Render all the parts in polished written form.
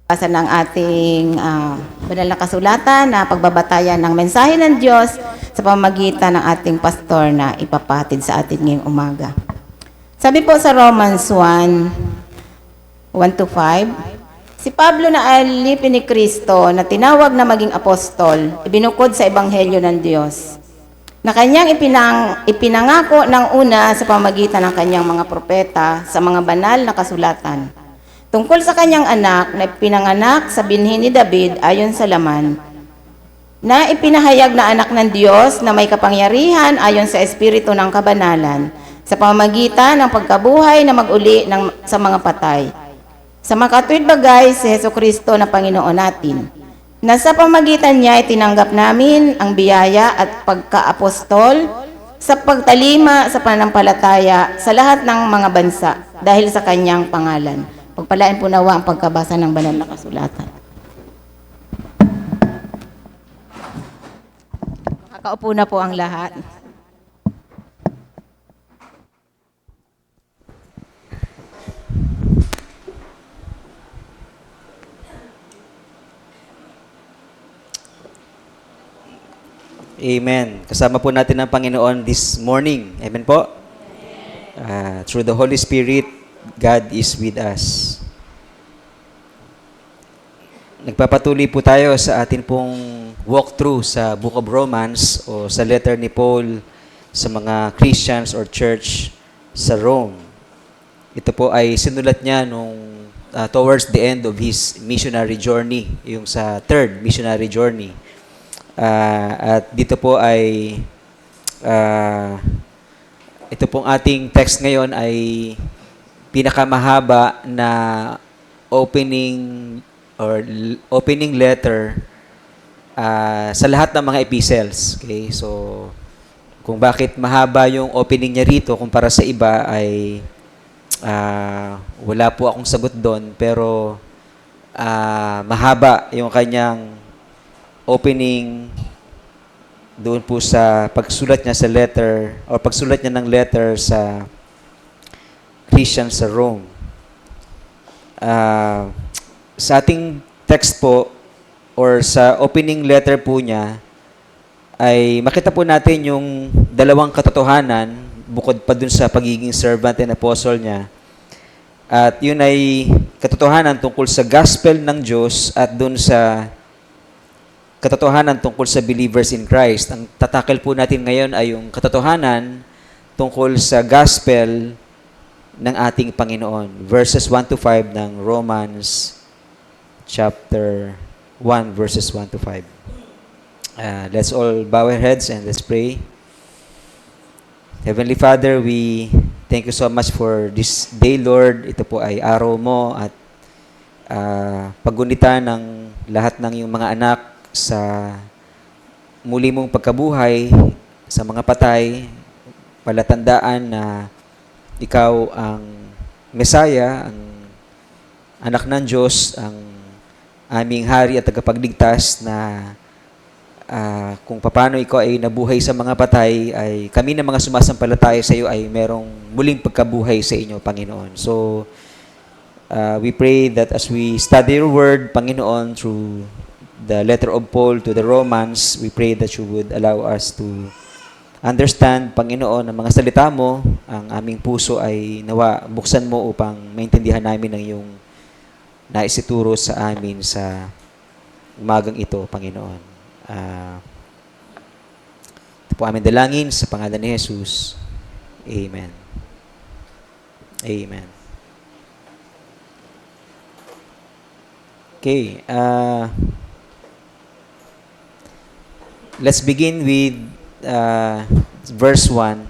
Basa ng ating banal na kasulatan na pagbabatayan ng mensahe ng Diyos sa pamamagitan ng ating pastor na ipapatid sa atin ngayong umaga. Sabi po sa Romans 1:1-5, si Pablo na alipin ni Kristo na tinawag na maging apostol, ibinukod sa Ebanghelyo ng Diyos, na kanyang ipinangako ng una sa pamamagitan ng kanyang mga propeta sa mga banal na kasulatan, tungkol sa kanyang anak na pinanganak sa binhi ni David ayon sa laman, na ipinahayag na anak ng Diyos na may kapangyarihan ayon sa espiritu ng kabanalan, sa pamamagitan ng pagkabuhay na mag-uli sa mga patay. Sa makatuwid bagay si Jesucristo na Panginoon natin, na sa pamamagitan niya ay tinanggap namin ang biyaya at pagka-apostol sa pagtalima sa pananampalataya sa lahat ng mga bansa dahil sa kanyang pangalan. Pagpalain po nawa ang pagkabasa ng banal na kasulatan. Makakaupo na po ang lahat. Amen. Kasama po natin ang Panginoon this morning. Amen po? Through the Holy Spirit, God is with us. Nagpapatuloy po tayo sa atin pong walkthrough sa Book of Romans o sa letter ni Paul sa mga Christians or church sa Rome. Ito po ay sinulat niya towards the end of his missionary journey, yung sa third missionary journey. At dito po ay ito pong ating text ngayon ay pinakamahaba na opening letter sa lahat ng mga epistles. Okay? So kung bakit mahaba yung opening niya rito kumpara sa iba ay wala po akong sagot doon, pero mahaba yung kanyang opening doon po sa pagsulat niya sa letter o pagsulat niya ng letter sa Christians sa Rome. Sa ating text po or sa opening letter po niya ay makita po natin yung dalawang katotohanan bukod pa dun sa pagiging servant and apostle niya. At yun ay katotohanan tungkol sa gospel ng Diyos at dun sa katotohanan tungkol sa believers in Christ. Ang tatakil po natin ngayon ay yung katotohanan tungkol sa gospel ng ating Panginoon. Verses 1-5 ng Romans chapter 1, verses 1-5. Let's all bow our heads and let's pray. Heavenly Father, we thank you so much for this day, Lord. Ito po ay araw mo at pagunita ng lahat ng iyong mga anak sa muli mong pagkabuhay sa mga patay, palatandaan na ikaw ang Mesaya, ang anak ng Diyos, ang aming hari at tagapagligtas na kung paano ikaw ay nabuhay sa mga patay, ay kami na mga sumasampalataya sa iyo ay merong muling pagkabuhay sa inyo, Panginoon. So, we pray that as we study your word, Panginoon, through the letter of Paul to the Romans, we pray that you would allow us to understand, Panginoon, ang mga salita mo. Ang aming puso ay nawa buksan mo upang maintindihan namin ang iyong naisituro sa amin sa umagang ito, Panginoon. Ito po aming dalangin sa pangalan ni Jesus. Amen. Amen. Okay. Let's begin with verse 1.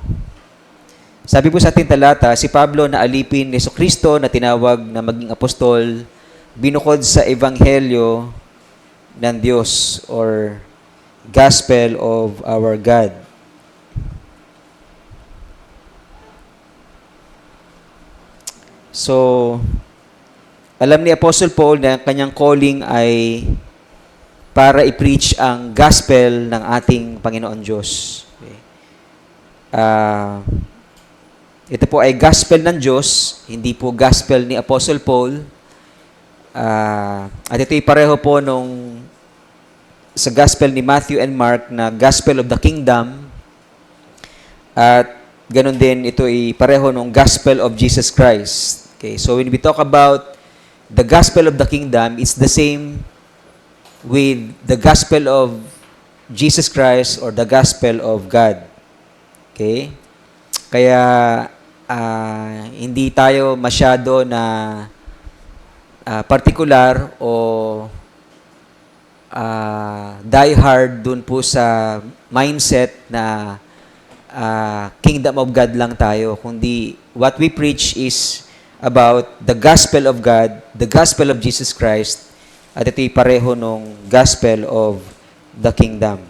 Sabi po sa ating talata, si Pablo na alipin ni Jesucristo na tinawag na maging apostol, binukod sa Ebanghelyo ng Diyos or Gospel of our God. So, alam ni Apostle Paul na kanyang calling ay para i-preach ang gospel ng ating Panginoon Diyos. Okay. Ito po ay gospel ng Diyos, hindi po gospel ni Apostle Paul. At ito'y pareho po nung sa Gospel ni Matthew and Mark na Gospel of the Kingdom. At ganun din, ito ay pareho nung Gospel of Jesus Christ. Okay, so when we talk about the Gospel of the Kingdom, it's the same with the Gospel of Jesus Christ or the Gospel of God. Okay? Kaya hindi tayo masyado na particular o die hard dun po sa mindset na kingdom of God lang tayo, kundi what we preach is about the gospel of God, the gospel of Jesus Christ, at ito'y pareho nung gospel of the kingdom.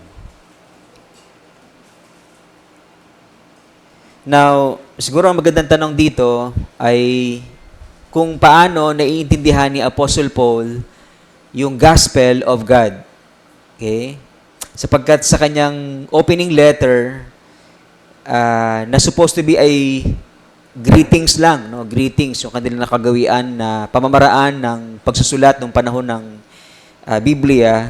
Now, siguro ang magandang tanong dito ay kung paano naiintindihan ni Apostle Paul yung gospel of God. Okay? Sapagkat sa kanyang opening letter, na supposed to be ay greetings lang, no? Greetings, yung kanilang nakagawian na pamamaraan ng pagsusulat ng panahon ng Biblia.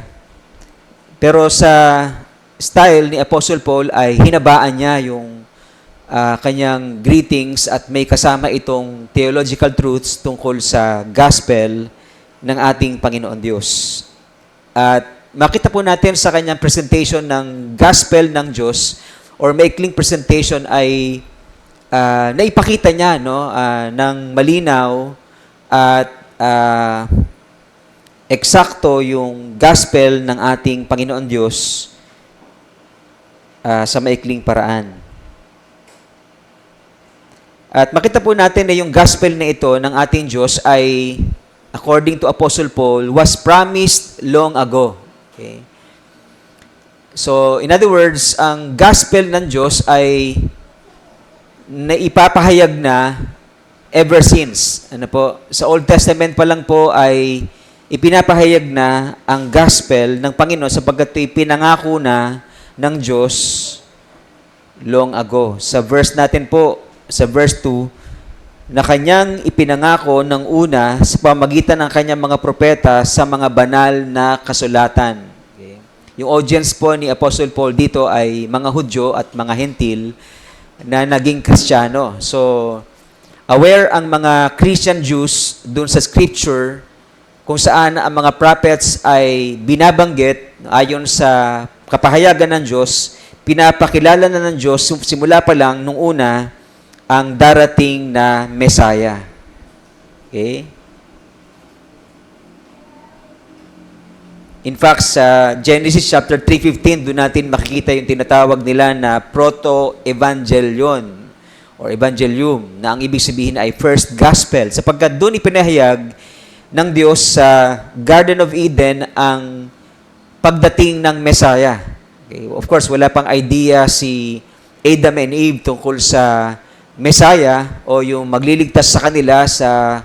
Pero sa style ni Apostle Paul ay hinabaan niya yung kanyang greetings at may kasama itong theological truths tungkol sa gospel ng ating Panginoon Diyos. At makita po natin sa kanyang presentation ng gospel ng Diyos or maikling presentation ay naipakita niya ng malinaw at eksakto yung gospel ng ating Panginoon Diyos sa maikling paraan. At makita po natin na yung gospel na ito ng ating Diyos ay, according to Apostle Paul, was promised long ago. Okay? So, in other words, ang gospel ng Diyos ay naipapahayag na ever since. Ano po? Sa Old Testament pa lang po ay ipinapahayag na ang gospel ng Panginoon sapagkat ito'y pinangako na ng Diyos long ago. Sa verse natin po, sa verse 2, na kanyang ipinangako ng una sa pamagitan ng kanyang mga propeta sa mga banal na kasulatan. Okay. Yung audience po ni Apostle Paul dito ay mga Hudyo at mga Hentil na naging Kristiyano. So, aware ang mga Christian Jews dun sa scripture kung saan ang mga prophets ay binabanggit ayon sa kapahayagan ng Diyos, pinapakilala na ng Diyos simula pa lang nung una ang darating na Messiah. Okay? In fact, sa Genesis chapter 3:15, doon natin makikita yung tinatawag nila na proto-evangelion or evangelium, na ang ibig sabihin ay first gospel. Sapagkat doon ipinahayag ng Diyos sa Garden of Eden ang pagdating ng Messiah. Okay? Of course, wala pang idea si Adam and Eve tungkol sa Messiah o yung magliligtas sa kanila sa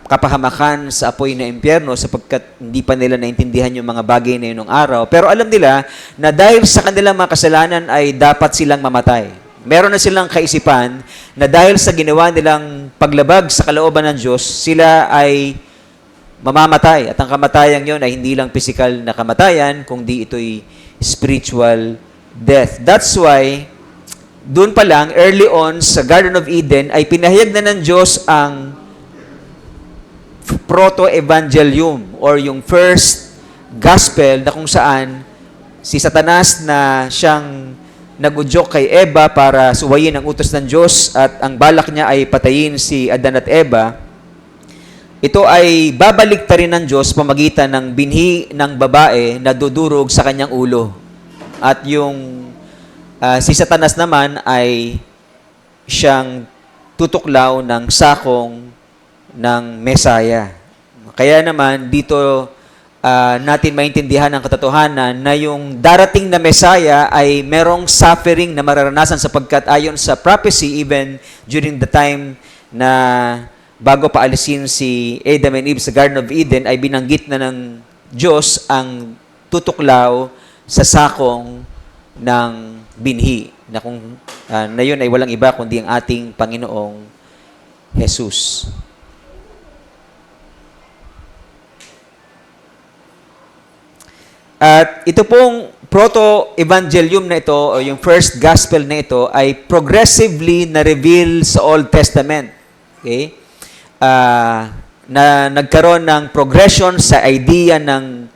kapahamakan sa apoy na impyerno sapagkat hindi pa nila naintindihan yung mga bagay na yun ng araw. Pero alam nila na dahil sa kanilang mga kasalanan ay dapat silang mamatay. Meron na silang kaisipan na dahil sa ginawa nilang paglabag sa kalooban ng Diyos, sila ay mamamatay. At ang kamatayang yun ay hindi lang physical na kamatayan, kundi ito'y spiritual death. That's why doon pa lang, early on, sa Garden of Eden, ay pinahayag na ng Diyos ang proto-evangelium or yung first gospel na kung saan si Satanas na siyang nagudyok kay Eva para suwayin ang utos ng Diyos at ang balak niya ay patayin si Adan at Eva, ito ay babalik ta rin ng Diyos pamagitan ng binhi ng babae na dudurog sa kanyang ulo. At yung si Satanas naman ay siyang tutuklaw ng sakong ng Messiah. Kaya naman, dito natin maintindihan ang katotohanan na yung darating na Messiah ay merong suffering na mararanasan sapagkat ayon sa prophecy, even during the time na bago paalisin si Adam and Eve sa Garden of Eden, ay binanggit na ng Diyos ang tutuklaw sa sakong ng binhi na kung na yun ay walang iba kundi ang ating Panginoong Jesus. At ito pong proto-evangelium na ito, o yung first gospel na ito, ay progressively na-reveal sa Old Testament. Okay? Na nagkaroon ng progression sa idea ng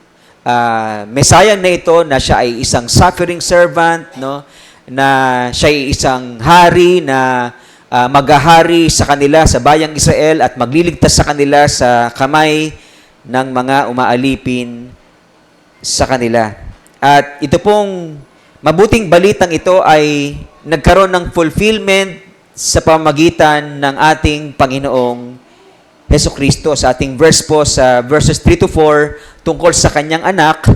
Messiah na ito, na siya ay isang suffering servant, no? Na siya ay isang hari na maghahari sa kanila, sa bayang Israel, at magliligtas sa kanila sa kamay ng mga umaalipin sa kanila. At ito pong mabuting balitang ito ay nagkaroon ng fulfillment sa pamamagitan ng ating Panginoong Hesukristo. Sa ating verse po, sa verses 3 to 4, tungkol sa kanyang anak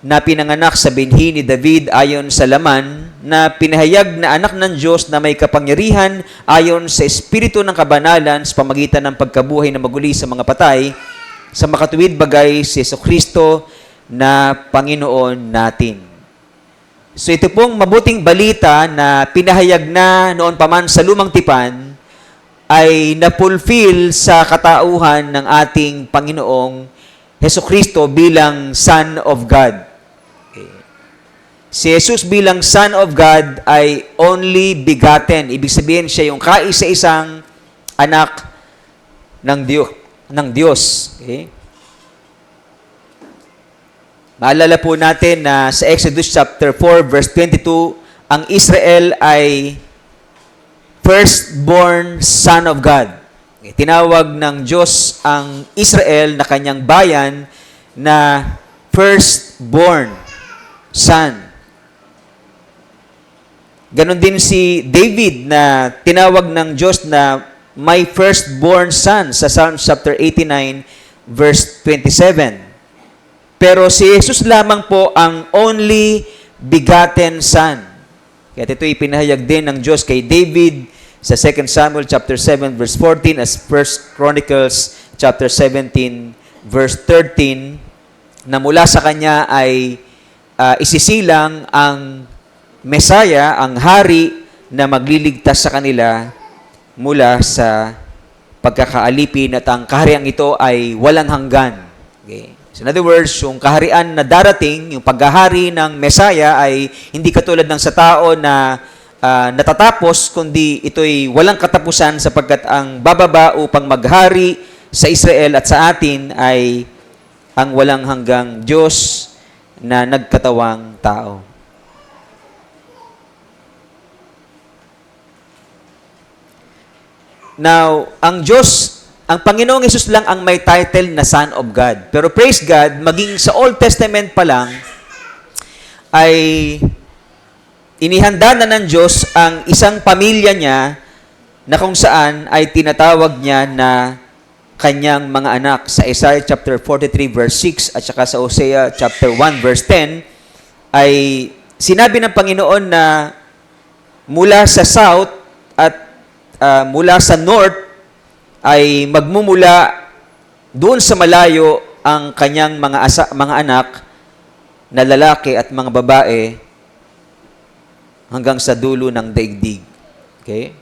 na pinanganak sa binhi ni David ayon sa laman, na pinahayag na anak ng Diyos na may kapangyarihan ayon sa Espiritu ng kabanalan sa pamamagitan ng pagkabuhay na maguli sa mga patay, sa makatuwid bagay si Hesukristo na Panginoon natin. So ito pong mabuting balita na pinahayag na noon pa man sa lumang tipan ay na-fulfill sa katauhan ng ating Panginoong Hesukristo bilang Son of God. Okay. Si Jesus bilang Son of God ay only begotten. Ibig sabihin siya yung kaisa-isang anak ng Diyos. Okay? Maalala po natin na sa Exodus chapter 4 verse 22, ang Israel ay firstborn son of God. Tinawag ng Diyos ang Israel na kanyang bayan na firstborn son. Ganon din si David na tinawag ng Diyos na my firstborn son sa Psalms chapter 89 verse 27. Pero si Jesus lamang po ang only begotten Son. Kaya ito ipinahayag din ng Diyos kay David sa 2 Samuel chapter 7 verse 14, as 1 Chronicles chapter 17 verse 13, na mula sa kanya ay isisilang ang Messiah, ang hari na magliligtas sa kanila mula sa pagkakaalipin, at ang kaharian ito ay walang hanggan. Okay. So in other words, yung kaharian na darating, yung paghahari ng Messiah ay hindi katulad ng sa tao na natatapos, kundi ito'y walang katapusan, sapagkat ang bababa upang maghari sa Israel at sa atin ay ang walang hanggang Diyos na nagkatawang tao. Now, ang Panginoong Hesus lang ang may title na Son of God. Pero praise God, maging sa Old Testament pa lang, ay inihanda na ng Diyos ang isang pamilya niya na kung saan ay tinatawag niya na kanyang mga anak. Sa Isaiah chapter 43 verse 6 at saka sa Hosea chapter 1 verse 10, ay sinabi ng Panginoon na mula sa south at mula sa north ay magmumula doon sa malayo ang kanyang mga anak na lalaki at mga babae hanggang sa dulo ng daigdig. Okay?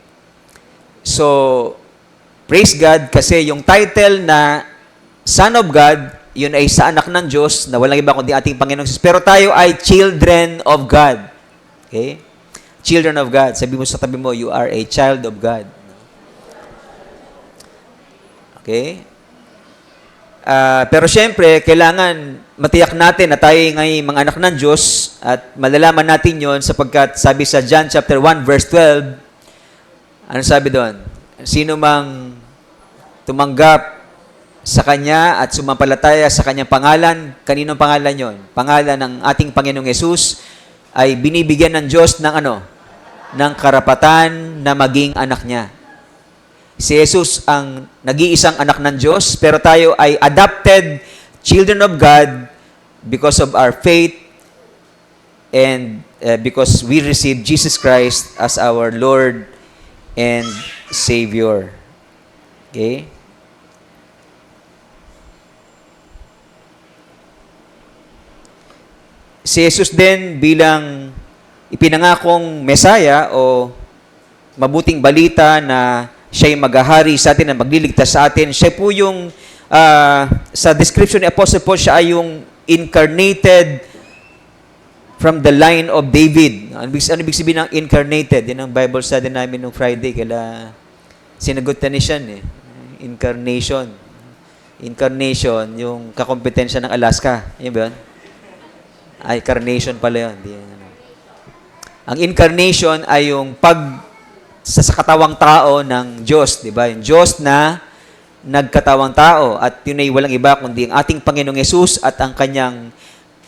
So, praise God kasi yung title na Son of God, yun ay sa anak ng Diyos na walang iba kundi ating Panginoong Jesus. Pero tayo ay children of God. Okay? Children of God. Sabi mo sa tabi mo, you are a child of God. Okay? Pero syempre, kailangan matiyak natin na tayo ngay mga anak ng Diyos at malalaman natin yon sapagkat sabi sa John chapter 1 verse 12, ano sabi doon? Sino mang tumanggap sa Kanya at sumampalataya sa Kanyang pangalan, kaninong pangalan yon? Pangalan ng ating Panginoong Hesus, ay binibigyan ng Diyos ng ano? Ng karapatan na maging anak niya. Si Jesus ang nag-iisang anak ng Diyos, pero tayo ay adopted children of God because of our faith and because we receive Jesus Christ as our Lord and Savior. Okay? Si Jesus din bilang ipinangakong Messiah o mabuting balita na siya'y maghahari sa atin, na magliligtas sa atin. Siya po yung, sa description ni Apostle Paul, siya ay yung incarnated from the line of David. Ano ibig sabihin ng incarnated? Yan ang Bible study namin nung Friday. Kaya sinagot na ni Sean eh. Incarnation. Incarnation, yung kakompetensya ng Alaska. Yan ba yun? Ay, carnation pala yun. Ang incarnation ay yung sa katawang tao ng Diyos. Di ba? Yung Diyos na nagkatawang tao. At yun ay walang iba kundi ang ating Panginoong Yesus at ang kanyang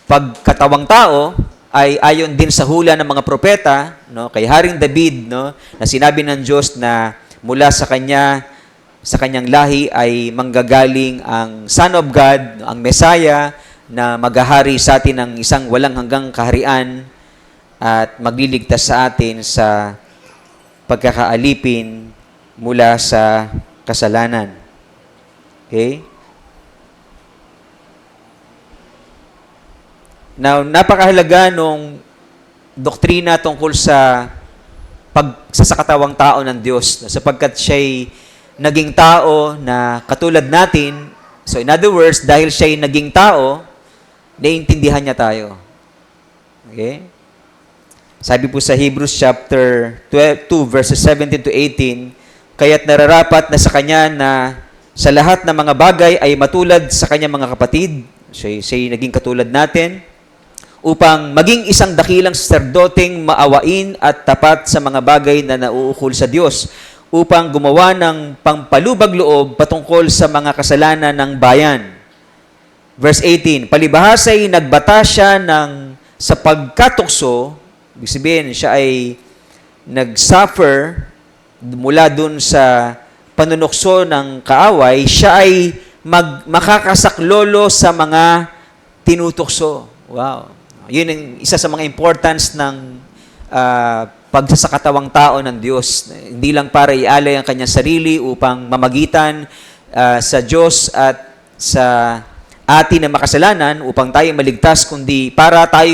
pagkatawang tao ay ayon din sa hula ng mga propeta, no, kay Haring David, no, na sinabi ng Diyos na mula sa kanyang lahi ay manggagaling ang Son of God, ang Messiah, na maghahari sa atin ng isang walang hanggang kaharian at magliligtas sa atin sa pagkakaalipin mula sa kasalanan. Okay? Now, napakahalaga nung doktrina tungkol sa pagsasakatawang tao ng Diyos sapagkat siya'y naging tao na katulad natin. So, in other words, dahil siya'y naging tao, naiintindihan niya tayo. Okay? Sabi po sa Hebrews chapter 2, verses 17 to 18, kaya't nararapat na sa Kanya na sa lahat ng mga bagay ay matulad sa Kanyang mga kapatid. Siya'y naging katulad natin, upang maging isang dakilang saserdoteng maawain at tapat sa mga bagay na nauukol sa Diyos, upang gumawa ng pampalubag loob patungkol sa mga kasalanan ng bayan. Verse 18, palibhasa'y nagbata siya sa pagkatukso, ibig sabihin, siya ay nag-suffer mula dun sa panunukso ng kaaway, siya ay makakasaklolo sa mga tinutukso. Wow. Yun ang isa sa mga importance ng pagsasakatawang tao ng Diyos. Hindi lang para ialay ang kanyang sarili upang mamagitan sa Diyos at sa atin na makasalanan upang tayo maligtas, kundi para tayo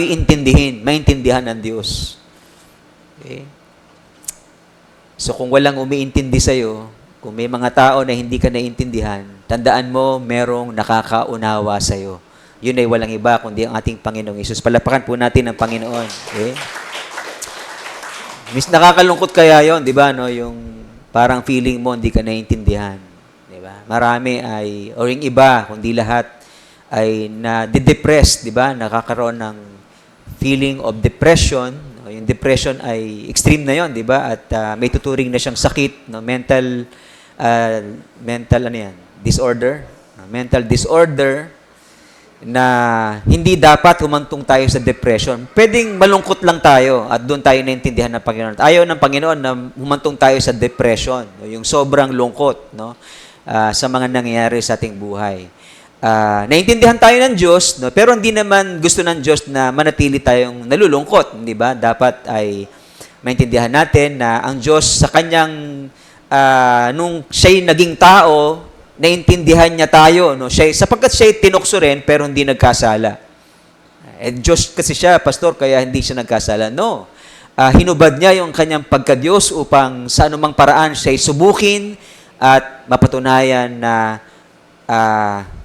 maintindihan ng Diyos. Okay? So kung walang umiintindi sa'yo, kung may mga tao na hindi ka naiintindihan, tandaan mo, merong nakakaunawa sa'yo. Yun ay walang iba kundi ang ating Panginoong Hesus. Palapakan po natin ang Panginoon. Okay? Nakakalungkot kaya yon, di ba? No? Yung parang feeling mo hindi ka naiintindihan. Di ba? Marami ay, o yung iba, kundi lahat, ay na-depress, di ba? Nakakaroon ng feeling of depression. Yung depression ay extreme na yon, di ba? At may tuturing na siyang sakit, no? Mental disorder. Mental disorder na hindi dapat humantong tayo sa depression. Pwedeng malungkot lang tayo at doon tayo naintindihan ng Panginoon. Ayaw ng Panginoon na humantong tayo sa depression, no? Yung sobrang lungkot, no? Sa mga nangyayari sa ating buhay. Naintindihan tayo ng Diyos, no? Pero hindi naman gusto ng Diyos na manatili tayong nalulungkot, di ba? Dapat ay maintindihan natin na ang Diyos sa kanyang nung siya'y naging tao, naintindihan niya tayo, no? Sapagkat siya'y tinukso rin, pero hindi nagkasala. Diyos kasi siya, pastor, kaya hindi siya nagkasala. No. Hinubad niya yung kanyang pagka-Diyos upang sa anumang paraan siya'y subukin at mapatunayan na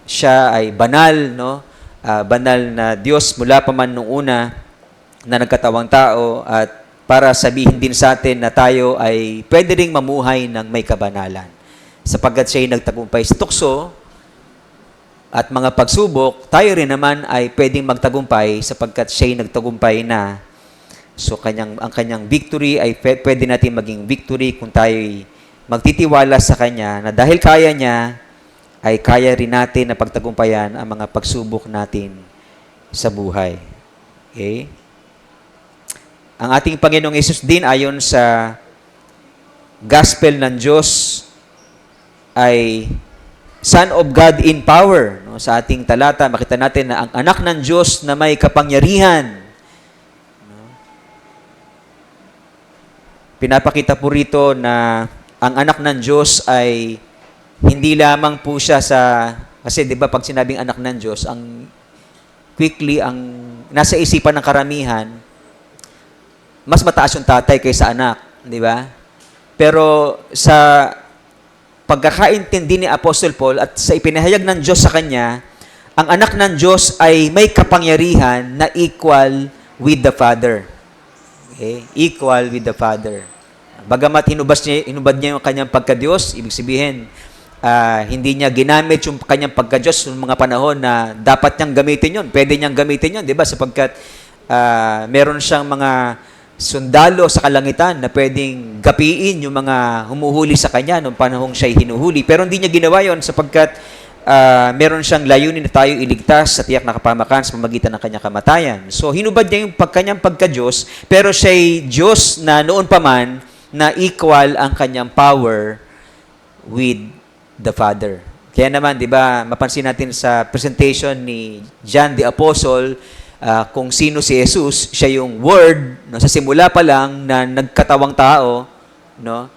siya ay banal, no? Banal na Diyos mula pa man nung una na nagkatawang tao at para sabihin din sa atin na tayo ay pwede ring mamuhay ng may kabanalan. Sapagkat siya'y nagtagumpay sa tukso at mga pagsubok, tayo rin naman ay pwedeng magtagumpay sapagkat siya'y nagtagumpay na. So, ang kanyang victory ay pwede natin maging victory kung tayo'y magtitiwala sa Kanya na dahil kaya niya, ay kaya rin natin na pagtagumpayan ang mga pagsubok natin sa buhay. Okay? Ang ating Panginoong Hesus din ayon sa Gospel ng Diyos ay Son of God in power. No? Sa ating talata, makita natin na ang anak ng Diyos na may kapangyarihan. No? Pinapakita po rito na ang anak ng Diyos ay hindi lamang po siya kasi di ba pag sinabing anak ng Diyos, ang nasa isipan ng karamihan, mas mataas yung tatay kaysa anak, di ba? Pero sa pagkakaintindi ni Apostle Paul at sa ipinahayag ng Diyos sa kanya, ang anak ng Diyos ay may kapangyarihan na equal with the Father. Okay? Equal with the Father. Bagamat hinubad niya yung kanyang pagka-Diyos, ibig sabihin, hindi niya ginamit yung kanyang pagka-Diyos yung mga panahon na dapat niyang gamitin yun. Pwede niyang gamitin yun, di ba? Sapagkat meron siyang mga sundalo sa kalangitan na pwedeng gapiin yung mga humuhuli sa kanya nung panahong siya'y hinuhuli. Pero hindi niya ginawa yon sapagkat meron siyang layunin na tayo iligtas sa tiyak na kapamakan sa pamagitan ng kanyang kamatayan. So, hinubad niya yung kanyang pagka-Diyos, pero siya'y Diyos na noon pa man na equal ang kanyang power with the Father. Kaya naman, di ba, mapansin natin sa presentation ni John the Apostle, kung sino si Jesus, siya yung Word, no, sa simula pa lang na nagkatawang tao, no?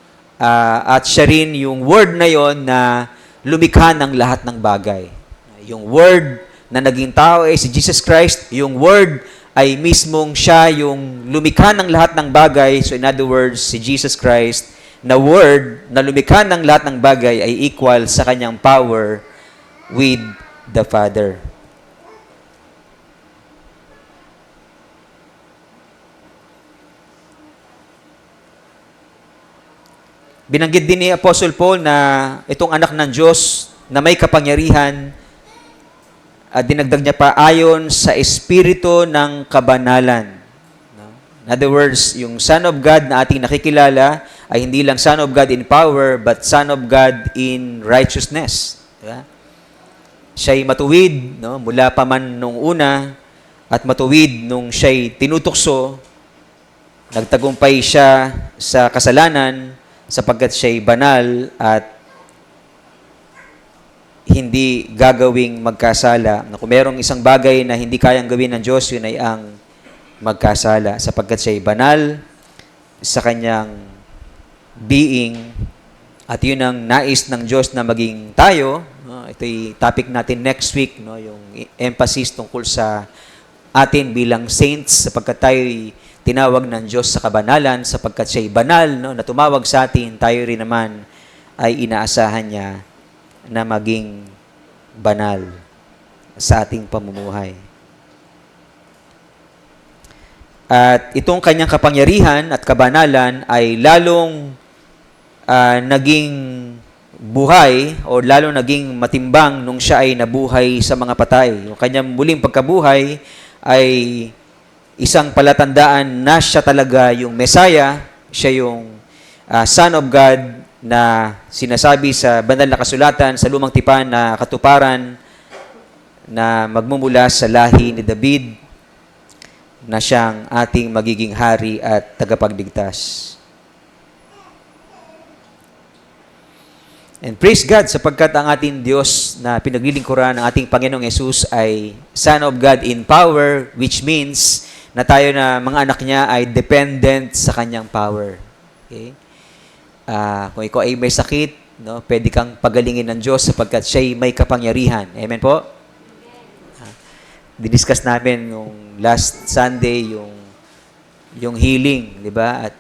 At siya rin yung Word na yon na lumikha ng lahat ng bagay. Yung Word na naging tao ay si Jesus Christ, yung Word ay mismong siya yung lumikha ng lahat ng bagay. So in other words, si Jesus Christ na Word na lumikha ng lahat ng bagay ay equal sa kanyang power with the Father. Binanggit din ni Apostle Paul na itong anak ng Diyos na may kapangyarihan, dinagdag niya pa ayon sa espiritu ng kabanalan. In other words, yung Son of God na ating nakikilala ay hindi lang Son of God in power, but Son of God in righteousness. Diba? Siya'y matuwid, no? Mula pa man nung una, at matuwid nung siya'y tinutukso, nagtagumpay siya sa kasalanan, sapagkat siya'y banal at hindi gagawing magkasala. Kung merong isang bagay na hindi kayang gawin ng Diyos, yun ay ang magkasala. Sapagkat siya'y banal sa kanyang being at yun ang nais ng Diyos na maging tayo. Ito'y topic natin next week, no? Yung emphasis tungkol sa atin bilang saints sapagkat tayo'y tinawag ng Diyos sa kabanalan sapagkat siya'y banal, no, na tumawag sa atin, tayo rin naman ay inaasahan niya na maging banal sa ating pamumuhay. At itong kanyang kapangyarihan at kabanalan ay lalong naging buhay o lalong naging matimbang nung siya ay nabuhay sa mga patay. Yung kanyang muling pagkabuhay ay isang palatandaan na siya talaga yung Messiah, siya yung Son of God na sinasabi sa banal na kasulatan sa lumang tipan na katuparan na magmumula sa lahi ni David na siyang ating magiging hari at tagapagligtas. And praise God sapagkat ang ating Diyos na pinaglilingkuran ng ating Panginoong Yesus ay Son of God in power, which means na tayo na mga anak niya ay dependent sa kanyang power. Okay? Kung ikaw ay may sakit, no, pwede kang pagalingin ng Diyos sapagkat siya'y may kapangyarihan. Amen po? Didiscuss namin yung last Sunday, yung healing, di ba? At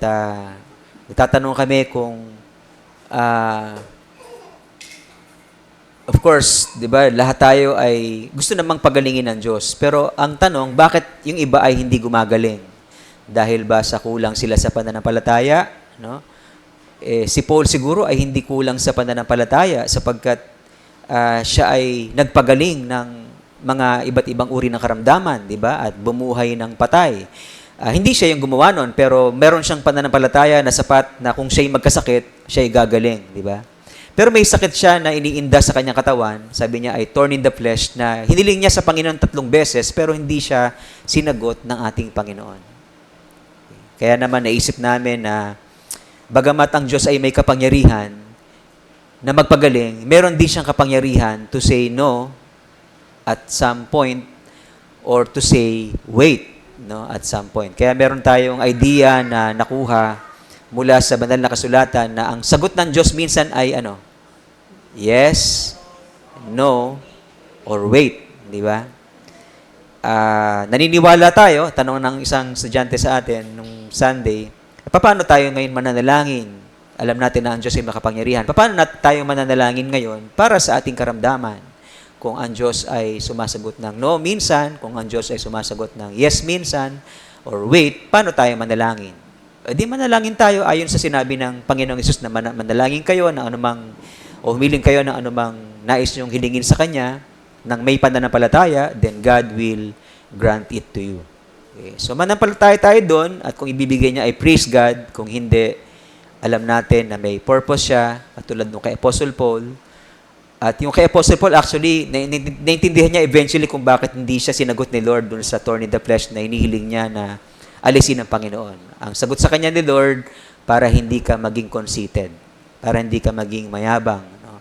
natatanong kami kung of course, 'di ba, lahat tayo ay gusto namang pagalingin ng Diyos. Pero ang tanong, bakit yung iba ay hindi gumagaling? Dahil ba sa kulang sila sa pananampalataya, no? Si Paul siguro ay hindi kulang sa pananampalataya sapagkat siya ay nagpagaling ng mga iba't ibang uri ng karamdaman, 'di ba? At bumuhay ng patay. Hindi siya yung gumawa nun, pero meron siyang pananampalataya na sapat na kung siya'y magkasakit, siya'y gagaling, 'di ba? Pero may sakit siya na iniinda sa kanyang katawan. Sabi niya ay thorn in the flesh na hiniling niya sa Panginoon 3 beses pero hindi siya sinagot ng ating Panginoon. Kaya naman naisip namin na bagamat ang Diyos ay may kapangyarihan na magpagaling, meron din siyang kapangyarihan to say no at some point or to say wait, no, at some point. Kaya meron tayong idea na nakuha mula sa banal na kasulatan na ang sagot ng Diyos minsan ay ano? Yes, no, or wait, di ba? Naniniwala tayo, tanong ng isang estudyante sa atin nung Sunday, paano tayo ngayon mananalangin? Alam natin na ang Diyos ay makapangyarihan. Paano tayo mananalangin ngayon para sa ating karamdaman? Kung ang Diyos ay sumasagot ng no minsan, kung ang Diyos ay sumasagot ng yes minsan, or wait, paano tayo manalangin? Di manalangin tayo ayon sa sinabi ng Panginoong Hesus na manalangin kayo ng anumang, o humiling kayo ng anumang nais niyong hilingin sa Kanya, nang may pananampalataya, then God will grant it to you. Okay. So manampalataya tayo doon, at kung ibibigay niya ay praise God, kung hindi, alam natin na may purpose siya, katulad nung kay Apostle Paul. At yung kay Apostle Paul, actually, naintindihan niya eventually kung bakit hindi siya sinagot ni Lord dun sa thorn in the flesh na hinihiling niya na alisin ng Panginoon. Ang sagot sa kanya ni Lord, para hindi ka maging conceited, para hindi ka maging mayabang. No?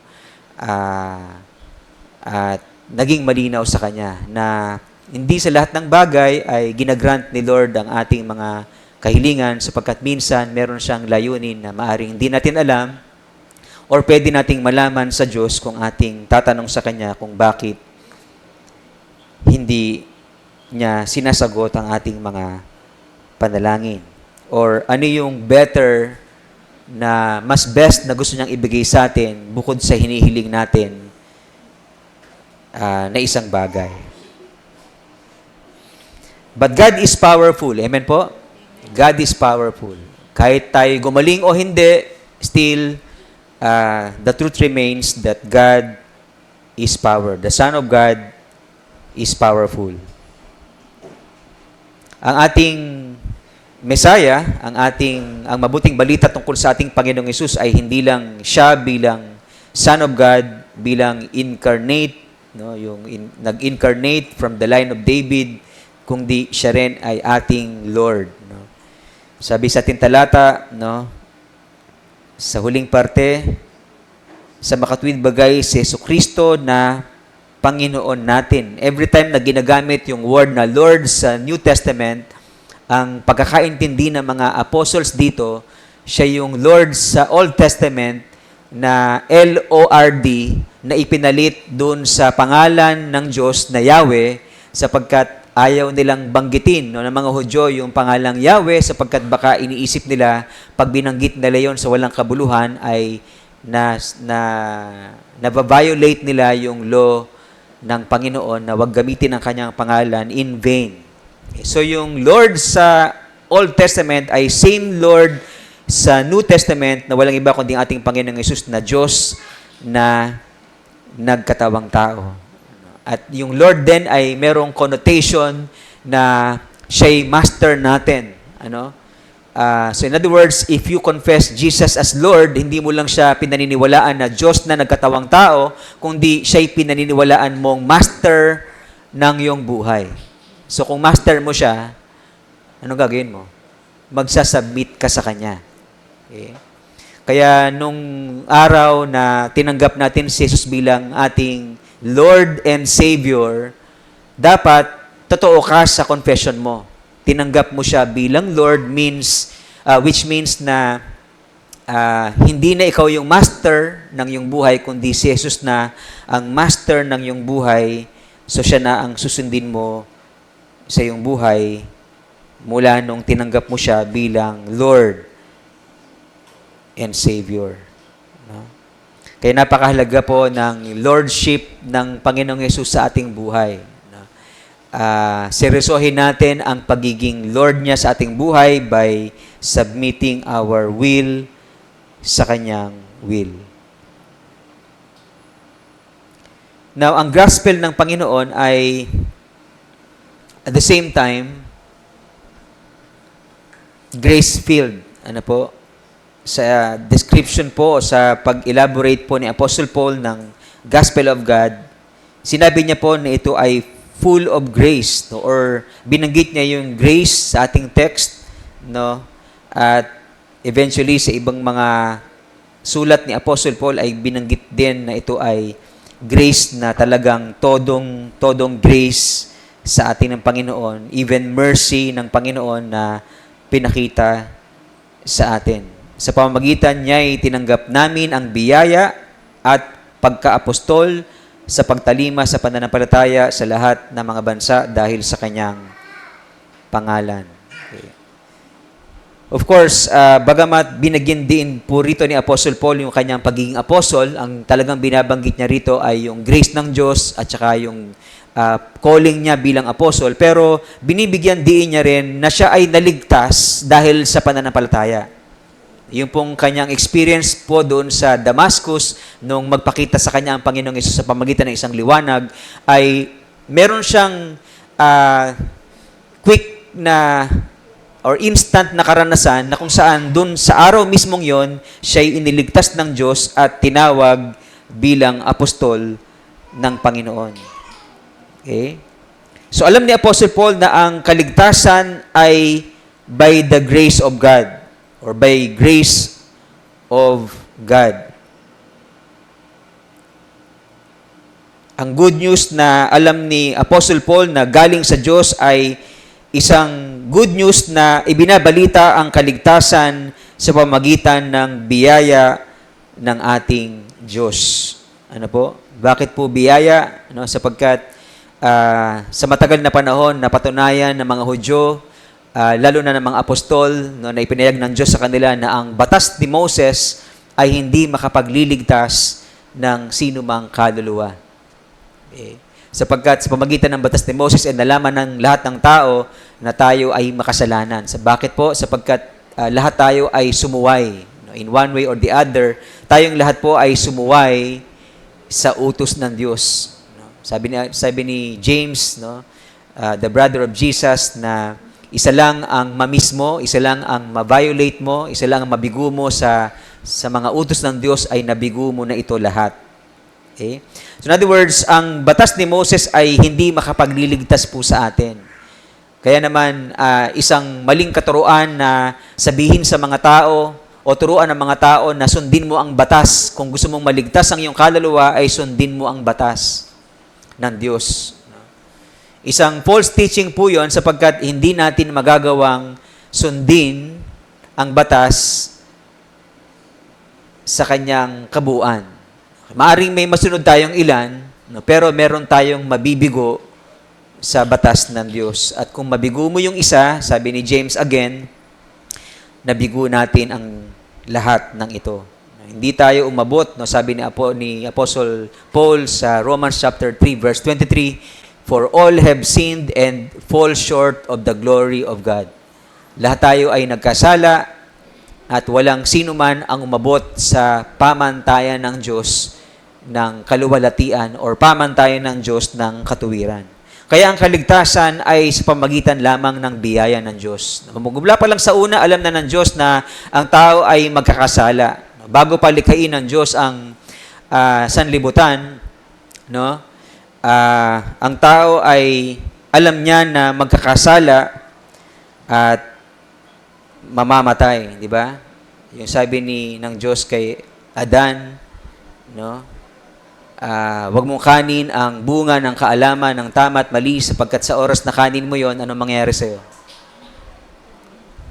At naging malinaw sa kanya na hindi sa lahat ng bagay ay ginagrant ni Lord ang ating mga kahilingan, sapagkat minsan meron siyang layunin na maaring hindi natin alam, or pwede nating malaman sa Diyos kung ating tatanong sa Kanya kung bakit hindi niya sinasagot ang ating mga panalangin. Or ano yung better na mas best na gusto niyang ibigay sa atin bukod sa hinihiling natin na isang bagay. But God is powerful. Amen po? God is powerful. Kahit tayo gumaling o hindi, still, the truth remains that God is power. The Son of God is powerful. Ang ating Messiah, ang mabuting balita tungkol sa ating Panginoong Hesus ay hindi lang siya bilang Son of God, bilang incarnate, no, nag-incarnate from the line of David, kundi siya rin ay ating Lord. No. Sabi sa ating talata, no, sa huling parte, sa makatuwid bagay si Jesucristo na Panginoon natin. Every time na ginagamit yung word na Lord sa New Testament, ang pagkakaintindi ng mga apostles dito, siya yung Lord sa Old Testament na L-O-R-D na ipinalit dun sa pangalan ng Diyos na Yahweh, sapagkat ayaw nilang banggitin ng mga Hudyo yung pangalang Yahweh, sapagkat baka iniisip nila pag binanggit nila yon sa walang kabuluhan ay nababiolate nila yung law ng Panginoon na wag gamitin ang kanyang pangalan in vain. So yung Lord sa Old Testament ay same Lord sa New Testament na walang iba kundi ang ating Panginoong Hesus na Diyos na nagkatawang tao. At yung Lord din ay merong connotation na siya'y master natin. So in other words, if you confess Jesus as Lord, hindi mo lang siya pinaniniwalaan na Diyos na nagkatawang tao, kundi siya'y pinaniniwalaan mong master ng iyong buhay. So kung master mo siya, anong gagawin mo? Magsasubmit ka sa Kanya. Okay? Kaya nung araw na tinanggap natin si Jesus bilang ating Lord and Savior, dapat totoo ka sa confession mo. Tinanggap mo siya bilang Lord which means na hindi na ikaw yung master ng iyong buhay, kundi si Jesus na ang master ng iyong buhay. So siya na ang susundin mo sa iyong buhay mula nung tinanggap mo siya bilang Lord and Savior. No? Kaya napakahalaga po ng lordship ng Panginoong Hesus sa ating buhay. Seryosohin natin ang pagiging Lord niya sa ating buhay by submitting our will sa Kanyang will. Now, ang gospel ng Panginoon ay at the same time grace-filled. Ano po? Sa description po, sa pag-elaborate po ni Apostle Paul ng Gospel of God, sinabi niya po na ito ay full of grace, no? Or binanggit niya yung grace sa ating text, no? At eventually sa ibang mga sulat ni Apostle Paul ay binanggit din na ito ay grace na talagang todong grace sa ating ng Panginoon, even mercy ng Panginoon na pinakita sa atin. Sa pamamagitan niya ay tinanggap namin ang biyaya at pagka-apostol sa pagtalima sa pananampalataya sa lahat ng mga bansa dahil sa Kanyang pangalan. Okay. Of course, bagamat binagyan din po rito ni Apostle Paul yung kanyang pagiging apostle, ang talagang binabanggit niya rito ay yung grace ng Diyos at saka yung calling niya bilang apostle. Pero binibigyan din niya rin na siya ay naligtas dahil sa pananampalataya. Yung pong kanyang experience po doon sa Damascus, nung magpakita sa kanya ang Panginoong Hesus sa pamagitan ng isang liwanag, ay meron siyang quick na or instant na karanasan na kung saan dun sa araw mismong yon siya'y iniligtas ng Diyos at tinawag bilang apostol ng Panginoon. Okay? So alam ni Apostle Paul na ang kaligtasan ay by the grace of God or by grace of God. Ang good news na alam ni Apostle Paul na galing sa Diyos ay isang good news na ibinabalita ang kaligtasan sa pamagitan ng biyaya ng ating Diyos. Ano po? Bakit po biyaya? Ano? Sapagkat sa matagal na panahon, napatunayan ng mga Hudyo, lalo na ng mga apostol, no, na ipinayag ng Diyos sa kanila na ang batas ni Moses ay hindi makapagliligtas ng sino mang kaluluwa. Okay? Sapagkat sa pamagitan ng batas ni Moses ay nalaman ng lahat ng tao na tayo ay makasalanan. Bakit po? Sapagkat lahat tayo ay sumuway. No? In one way or the other, tayong lahat po ay sumuway sa utos ng Diyos. No? Sabi ni James, no? The brother of Jesus, na isa lang ang mamiss mo, isa lang ang ma-violate mo, isa lang ang mabigo mo sa mga utos ng Diyos, ay nabigo mo na ito lahat. Okay? So in other words, ang batas ni Moses ay hindi makapagliligtas po sa atin. Kaya naman, isang maling katuruan na sabihin sa mga tao o turuan ng mga tao na sundin mo ang batas. Kung gusto mong maligtas ang iyong kaluluwa, ay sundin mo ang batas ng Diyos. Isang false teaching po yun sapagkat hindi natin magagawang sundin ang batas sa kanyang kabuuan. Maaring may masunod tayong ilan, no, pero meron tayong mabibigo sa batas ng Diyos. At kung mabigo mo yung isa, sabi ni James again, nabigo natin ang lahat ng ito. Hindi tayo umabot, no, sabi ni Apostle Paul sa Romans chapter 3 verse 23, "For all have sinned and fall short of the glory of God." Lahat tayo ay nagkasala at walang sino man ang umabot sa pamantayan ng Diyos ng kaluwalhatian or pamantayan ng Diyos ng katuwiran. Kaya ang kaligtasan ay sa pamagitan lamang ng biyaya ng Diyos. Mula pa lang sa una, alam na ng Diyos na ang tao ay magkakasala. Bago pa likhain ng Diyos ang sanlibutan, no? Ang tao ay alam niya na magkakasala at mamamatay, di ba? Yung sabi ng Diyos kay Adan, no? Wag mong kanin ang bunga ng kaalaman ng tama at mali sapagkat sa oras na kanin mo yon, anong mangyayari sa'yo?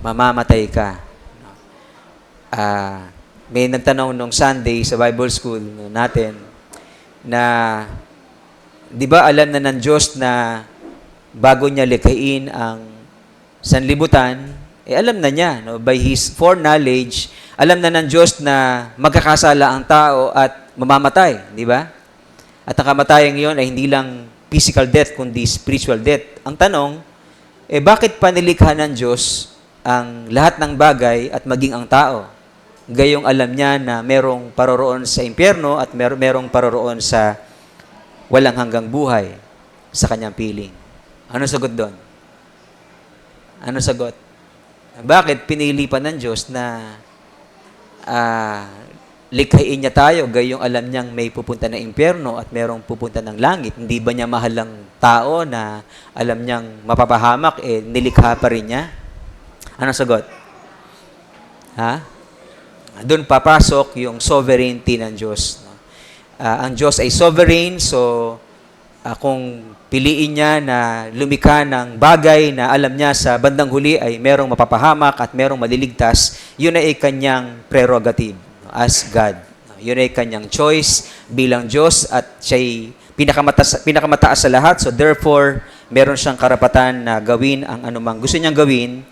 Mamamatay ka. May nagtanong nung Sunday sa Bible School natin na di ba alam na ng Diyos na bago niya likhain ang sanlibutan, alam na niya, no? By His foreknowledge, alam na ng Diyos na magkakasala ang tao at mamamatay, di ba? At ang kamatayan ngayon ay hindi lang physical death, kundi spiritual death. Ang tanong, bakit pa nilikha ng Diyos ang lahat ng bagay at maging ang tao? Gayong alam niya na merong paroroon sa impyerno at merong paroroon sa walang hanggang buhay sa kanyang piling. Ano sagot doon? Ano sagot? Bakit pinili pa ng Diyos na likhain niya tayo, gayong alam niyang may pupunta na impyerno at merong pupunta ng langit? Hindi ba niya mahal ang tao na alam niyang mapapahamak, nilikha pa rin niya? Ano sagot? Doon papasok yung sovereignty ng Diyos. Ang Diyos ay sovereign, so kung piliin niya na lumikha ng bagay na alam niya sa bandang huli ay merong mapapahamak at merong maliligtas, yun ay kanyang prerogative as God. Yun ay kanyang choice bilang Diyos at siya'y pinakamataas sa lahat. So therefore, meron siyang karapatan na gawin ang anumang gusto niyang gawin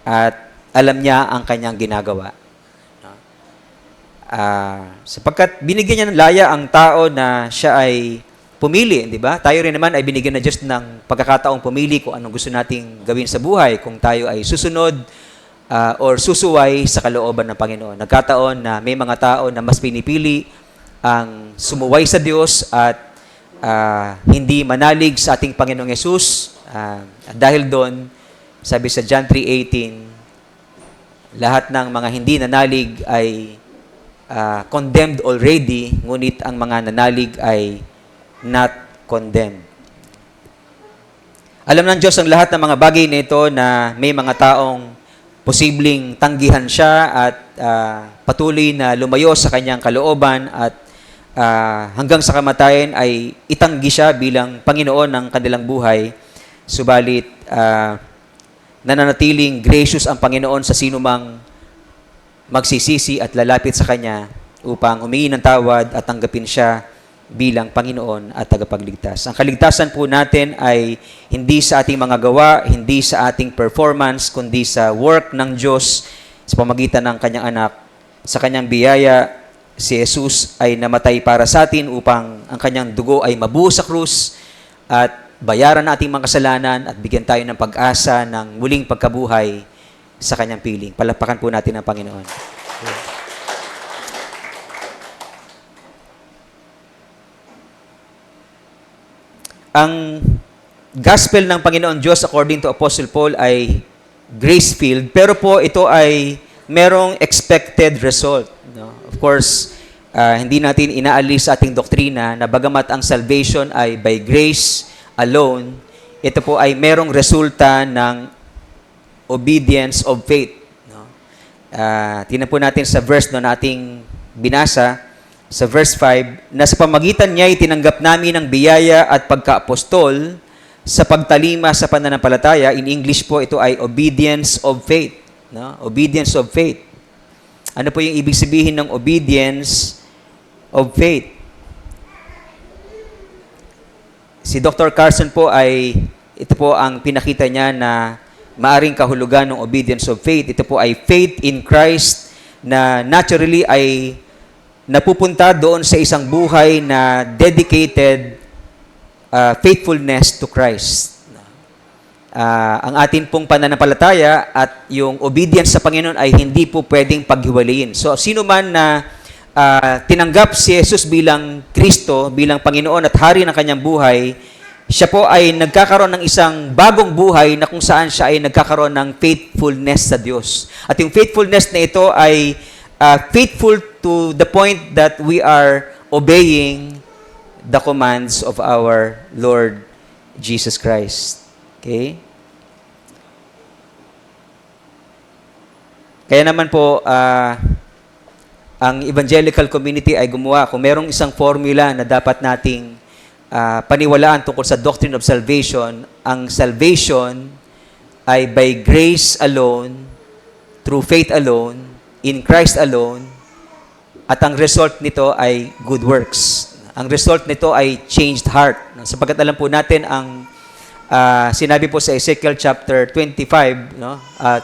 at alam niya ang kanyang ginagawa. Sapagkat binigyan niya ng laya ang tao na siya ay pumili, di ba? Tayo rin naman ay binigyan na Diyos ng pagkakataong pumili kung anong gusto nating gawin sa buhay, kung tayo ay susunod or susuway sa kalooban ng Panginoon. Nagkataon na may mga tao na mas pinipili ang sumuway sa Diyos at hindi manalig sa ating Panginoong Yesus. Dahil doon, sabi sa John 3:18, lahat ng mga hindi nanalig ay condemned already, ngunit ang mga nanalig ay not condemned. Alam ng Diyos ang lahat ng mga bagay nito na may mga taong posibleng tanggihan siya at patuloy na lumayo sa kanyang kalooban at hanggang sa kamatayan ay itanggi siya bilang Panginoon ng kanilang buhay. Subalit, nananatiling gracious ang Panginoon sa sinumang magsisisi at lalapit sa Kanya upang humingi ng tawad at tanggapin siya bilang Panginoon at tagapagligtas. Ang kaligtasan po natin ay hindi sa ating mga gawa, hindi sa ating performance, kundi sa work ng Diyos sa pamagitan ng Kanyang anak. Sa Kanyang biyaya, si Jesus ay namatay para sa atin upang ang Kanyang dugo ay mabuhos sa krus at bayaran na ating mga kasalanan at bigyan tayo ng pag-asa ng muling pagkabuhay sa Kanyang piling. Palapakan po natin ang Panginoon. Ang gospel ng Panginoon Diyos according to Apostle Paul ay grace-filled, pero po ito ay merong expected result. No? Of course, hindi natin inaalis sa ating doktrina na bagamat ang salvation ay by grace alone, ito po ay merong resulta ng obedience of faith. No? Tingnan po natin sa verse na nating binasa, sa verse 5, na sa pamagitan niya itinanggap namin ang biyaya at pagka-apostol sa pagtalima sa pananampalataya. In English po, ito ay obedience of faith. No? Obedience of faith. Ano po yung ibig sabihin ng obedience of faith? Si Dr. Carson po ito po ang pinakita niya na maaring kahulugan ng obedience of faith. Ito po ay faith in Christ na naturally ay napupunta doon sa isang buhay na dedicated faithfulness to Christ. Ang atin pong pananampalataya at yung obedience sa Panginoon ay hindi po pwedeng paghiwalayin. So, sino man na tinanggap si Jesus bilang Kristo, bilang Panginoon at Hari ng kanyang buhay, siya po ay nagkakaroon ng isang bagong buhay na kung saan siya ay nagkakaroon ng faithfulness sa Diyos. At yung faithfulness na ito ay faithful to the point that we are obeying the commands of our Lord Jesus Christ. Okay? Kaya naman po, ang evangelical community ay gumawa, kung merong isang formula na dapat nating paniwalaan tungkol sa doctrine of salvation, ang salvation ay by grace alone, through faith alone, in Christ alone, at ang result nito ay good works. Ang result nito ay changed heart. Sapagkat alam po natin ang sinabi po sa Ezekiel chapter 25,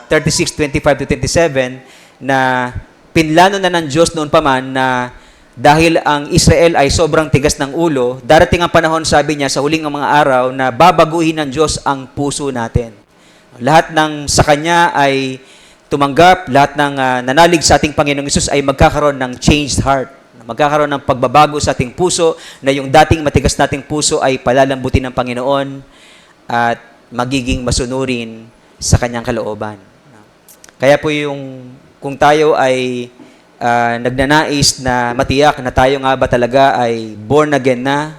36:25-27, na pinlano na ng Diyos noon pa man na dahil ang Israel ay sobrang tigas ng ulo, darating ang panahon, sabi niya, sa huling mga araw na babaguhin ng Diyos ang puso natin. Lahat ng sa Kanya ay tumanggap, lahat ng nanalig sa ating Panginoong Hesus ay magkakaroon ng changed heart. Magkakaroon ng pagbabago sa ating puso, na yung dating matigas nating puso ay palalambutin ng Panginoon at magiging masunurin sa Kanyang kalooban. Kaya po kung tayo ay nagnanais na matiyak na tayo nga ba talaga ay born again na,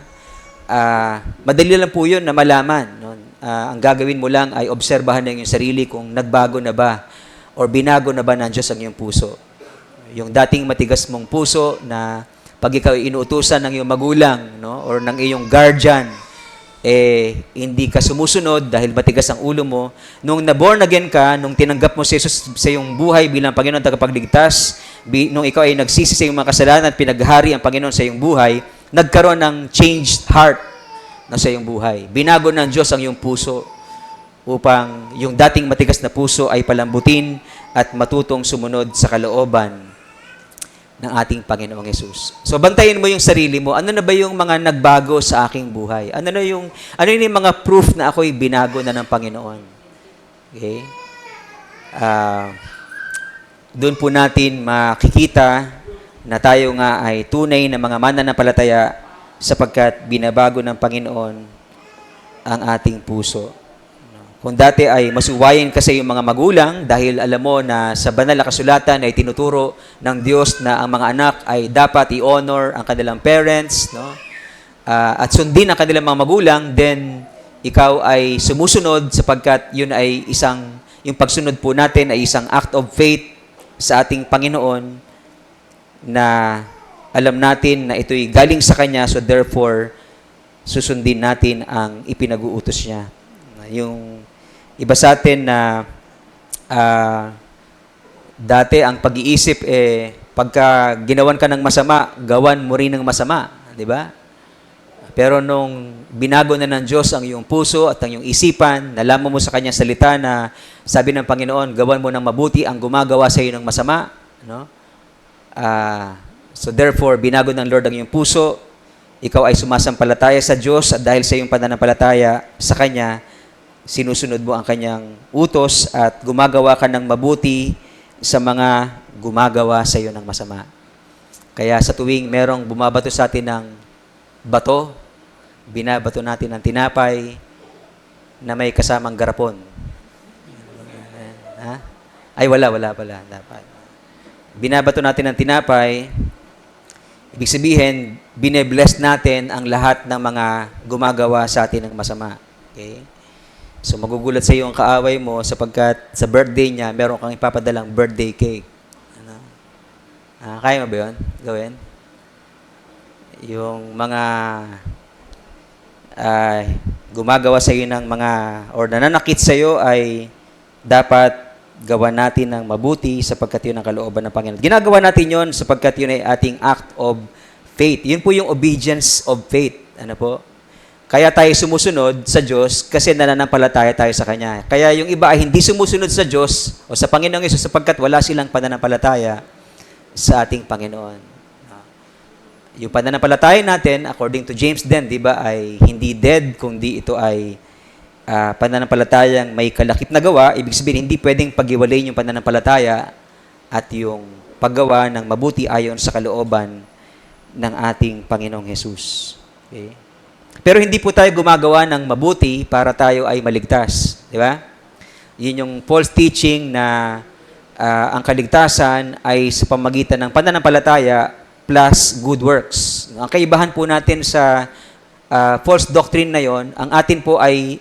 madali lang po yun na malaman. No? Ang gagawin mo lang ay obserbahan ng iyong sarili kung nagbago na ba or binago na ba ng Diyos ang iyong puso. Yung dating matigas mong puso na pag ikaw inuutusan ng iyong magulang, no, or ng iyong guardian, hindi ka sumusunod dahil matigas ang ulo mo. Nung na-born again ka, nung tinanggap mo si Jesus sa iyong buhay bilang Panginoon at tagapagligtas, nung ikaw ay nagsisi sa iyong mga kasalanan at pinaghari ang Panginoon sa iyong buhay, nagkaroon ng changed heart na sa iyong buhay. Binago ng Diyos ang iyong puso. upang yung dating matigas na puso ay palambutin at matutong sumunod sa kalooban ng ating Panginoong Yesus. So bantayan mo yung sarili mo. Ano na ba yung mga nagbago sa aking buhay? Ano yung mga proof na ako'y binago na ng Panginoon? Okay? Doon po natin makikita na tayo nga ay tunay na mga mananampalataya sapagkat binabago ng Panginoon ang ating puso. Kung dati ay masuwayin kasi yung mga magulang dahil alam mo na sa banal na kasulatan ay tinuturo ng Diyos na ang mga anak ay dapat i-honor ang kanilang parents, no? At sundin ang kanilang mga magulang, then ikaw ay sumusunod sapagkat yun ay yung pagsunod po natin ay isang act of faith sa ating Panginoon na alam natin na ito'y galing sa Kanya, so therefore, susundin natin ang ipinag-uutos niya. Yung iba sa atin na dati ang pag-iisip pagka ginawan ka ng masama, gawan mo rin ng masama, di ba? Pero nung binago na ng Diyos ang iyong puso at ang iyong isipan, nalaman mo sa Kanyang salita na sabi ng Panginoon, gawan mo ng mabuti ang gumagawa sa iyo ng masama, no? So therefore, binago ng Lord ang iyong puso, ikaw ay sumasampalataya sa Diyos at dahil sa iyong pananampalataya sa Kanya, sinusunod mo ang Kanyang utos at gumagawa ka ng mabuti sa mga gumagawa sa iyo ng masama. Kaya sa tuwing merong bumabato sa atin ng bato, binabato natin ng tinapay na may kasamang garapon. Ha? Ay, wala pala. Dapat. Binabato natin ng tinapay, ibig sabihin, bine-bless natin ang lahat ng mga gumagawa sa atin ng masama. Okay? So, magugulat sa iyo ang kaaway mo sapagkat sa birthday niya, meron kang ipapadalang birthday cake. Ano? Kaya mo ba yun? Gawin? Yung mga gumagawa sa iyo ng mga, or nananakit sa iyo ay dapat gawa natin ng mabuti sapagkat yun ang kalooban ng Panginoon. Ginagawa natin yun sapagkat yun ay ating act of faith. Yun po yung obedience of faith. Ano po? Kaya tayo sumusunod sa Diyos kasi nananampalataya tayo sa Kanya. Kaya yung iba ay hindi sumusunod sa Diyos o sa Panginoong Yesus sapagkat wala silang pananampalataya sa ating Panginoon. Yung pananampalataya natin, according to James din, di ba, ay hindi dead, kundi ito ay pananampalatayang may kalakip na gawa. Ibig sabihin, hindi pwedeng pag-iwalayin yung pananampalataya at yung paggawa ng mabuti ayon sa kalooban ng ating Panginoong Yesus. Okay? Pero hindi po tayo gumagawa ng mabuti para tayo ay maligtas. Di ba? Yun yung false teaching na ang kaligtasan ay sa pamagitan ng pananampalataya plus good works. Ang kaibahan po natin sa false doctrine na yon, ang atin po ay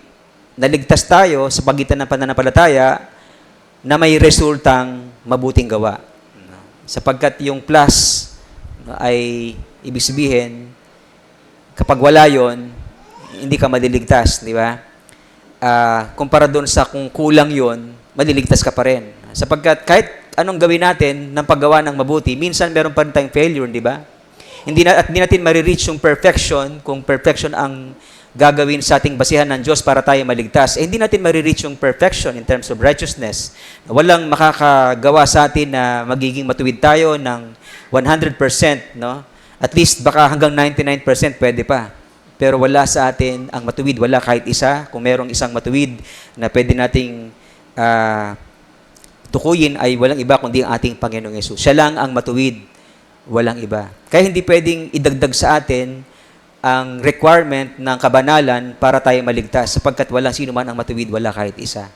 naligtas tayo sa pagitan ng pananampalataya na may resultang mabuting gawa. Sapagkat yung plus ay ibig sabihin, kapag wala yon, hindi ka maliligtas, di ba? Kumpara doon sa kung kulang yon, maliligtas ka pa rin. Sapagkat kahit anong gawin natin ng paggawa ng mabuti, minsan meron pa rin tayong failure, di ba? Hindi natin marireach yung perfection, kung perfection ang gagawin sa ating basihan ng Diyos para tayo maligtas. Hindi natin marireach yung perfection in terms of righteousness. Walang makakagawa sa atin na magiging matuwid tayo ng 100%, no? At least baka hanggang 99% pwede pa. Pero wala sa atin ang matuwid, wala kahit isa. Kung merong isang matuwid na pwede nating tukuyin ay walang iba kundi ang ating Panginoong Yesus. Siya lang ang matuwid, walang iba. Kaya hindi pwedeng idagdag sa atin ang requirement ng kabanalan para tayo maligtas sapagkat walang sino man ang matuwid, wala kahit isa.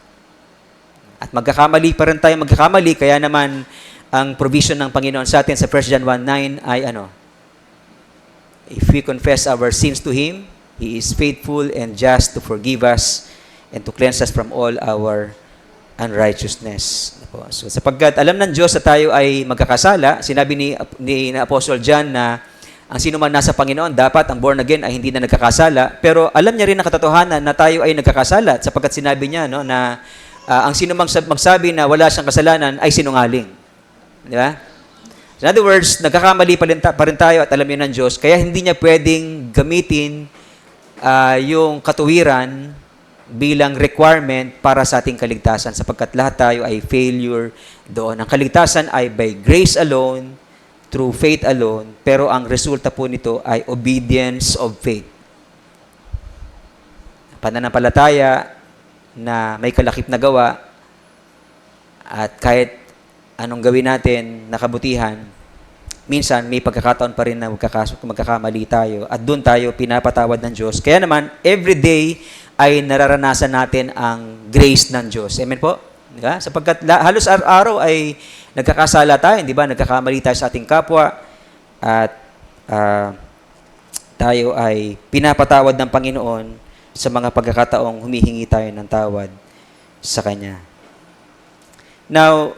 At magkakamali pa rin tayo magkakamali, kaya naman ang provision ng Panginoon sa atin sa 1 John 1:9 ay ano? If we confess our sins to Him, He is faithful and just to forgive us and to cleanse us from all our unrighteousness. So, sapagkat alam ng Diyos na tayo ay magkakasala, sinabi ni Apostle John na ang sino man nasa Panginoon, dapat ang born again ay hindi na nagkakasala. Pero alam niya rin ang katotohanan na tayo ay nagkakasala sapagkat sinabi niya no, na ang sino mang magsabi na wala siyang kasalanan ay sinungaling. Di ba? In other words, nagkakamali pa rin tayo at alam niya ng Diyos, kaya hindi niya pwedeng gamitin yung katuwiran bilang requirement para sa ating kaligtasan sapagkat lahat tayo ay failure doon. Ang kaligtasan ay by grace alone, through faith alone, pero ang resulta po nito ay obedience of faith. Pananampalataya na may kalakip na gawa at kahit anong gawin natin na kabutihan, minsan may pagkakataon pa rin na magkakamali tayo at doon tayo pinapatawad ng Diyos. Kaya naman, every day ay nararanasan natin ang grace ng Diyos. Amen po? Diba? Sapagkat halos araw-araw ay nagkakasala tayo, di ba? Nagkakamali tayo sa ating kapwa at tayo ay pinapatawad ng Panginoon sa mga pagkakataong humihingi tayo ng tawad sa Kanya. Now,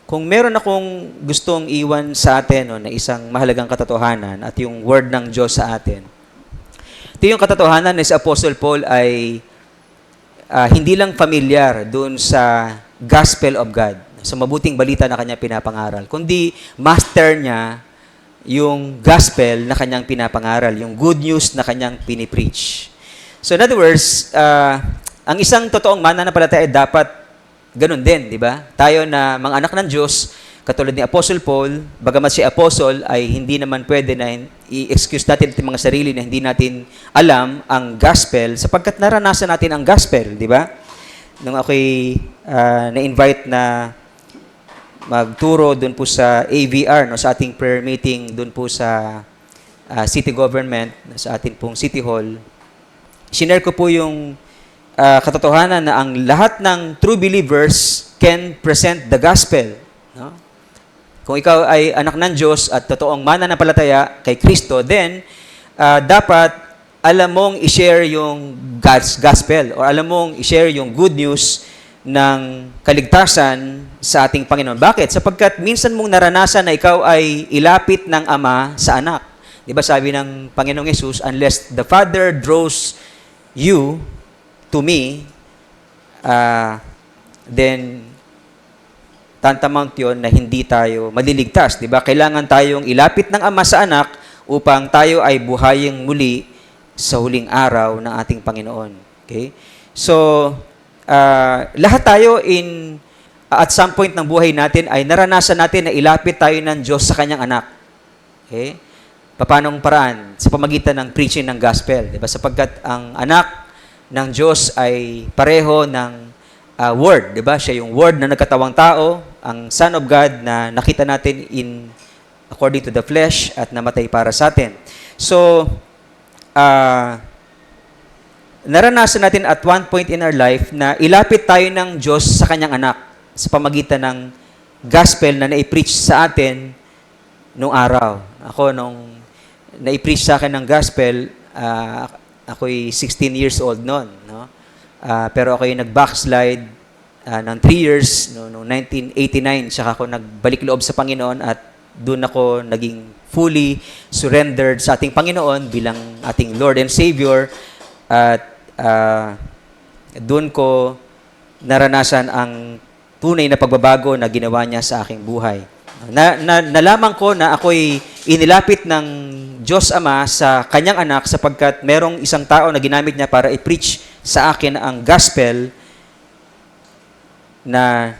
kung meron akong gustong iwan sa atin na isang mahalagang katotohanan at yung word ng Diyos sa atin, ito yung katotohanan na si Apostle Paul ay hindi lang familiar doon sa gospel of God, sa mabuting balita na kanya pinapangaral, kundi master niya yung gospel na kanyang pinapangaral, yung good news na kanyang pinipreach. So in other words, ang isang totoong mananampalataya ay dapat ganun din, di ba? Tayo na mga anak ng Diyos, katulad ni Apostle Paul, bagamat si Apostle ay hindi naman pwede na i-excuse natin ang mga sarili na hindi natin alam ang gospel sapagkat naranasan natin ang gospel, di ba? Nung ako'y na-invite na magturo doon po sa AVR, sa ating prayer meeting doon po sa city government, sa ating pong city hall, sinare ko po yung katotohanan na ang lahat ng true believers can present the gospel. No? Kung ikaw ay anak ng Diyos at totoong mananampalataya kay Kristo, then dapat alam mong i-share yung God's gospel or alam mong i-share yung good news ng kaligtasan sa ating Panginoon. Bakit? Sapagkat minsan mong naranasan na ikaw ay ilapit ng Ama sa anak. Di ba sabi ng Panginoong Yesus, unless the Father draws you to me, then tantamount yun na hindi tayo maliligtas. Di ba? Kailangan tayong ilapit ng Ama sa anak upang tayo ay buhaying muli sa huling araw ng ating Panginoon. Okay? So, lahat tayo at some point ng buhay natin ay naranasan natin na ilapit tayo ng Diyos sa kanyang anak. Okay? Papanong paraan? Sa pamagitan ng preaching ng gospel. Di ba? Sapagkat ang anak ng Diyos ay pareho ng word, di ba? Siya yung word na nagkatawang tao, ang Son of God na nakita natin according to the flesh at namatay para sa atin. So, naranasan natin at one point in our life na ilapit tayo ng Diyos sa kanyang anak sa pamagitan ng gospel na nai-preach sa atin nung araw. Ako, nung nai-preach sa akin ng gospel, ako'y 16 years old noon, no? Pero ako'y nag-backslide ng 3 years, noong 1989, saka ako nagbalik loob sa Panginoon at doon ako naging fully surrendered sa ating Panginoon bilang ating Lord and Savior at doon ko naranasan ang tunay na pagbabago na ginawa niya sa aking buhay. Nalaman ko na ako'y inilapit ng Diyos Ama sa kanyang anak sapagkat merong isang tao na ginamit niya para i-preach sa akin ang gospel na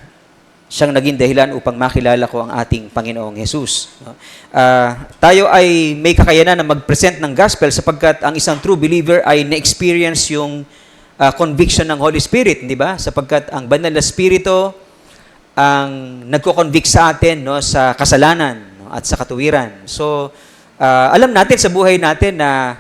siyang naging dahilan upang makilala ko ang ating Panginoong Jesus. Tayo ay may kakayanan na mag-present ng gospel sapagkat ang isang true believer ay na-experience yung conviction ng Holy Spirit, di ba? Sapagkat ang banal na Espiritu ang nagko-convict sa atin sa kasalanan at sa katuwiran. So, alam natin sa buhay natin na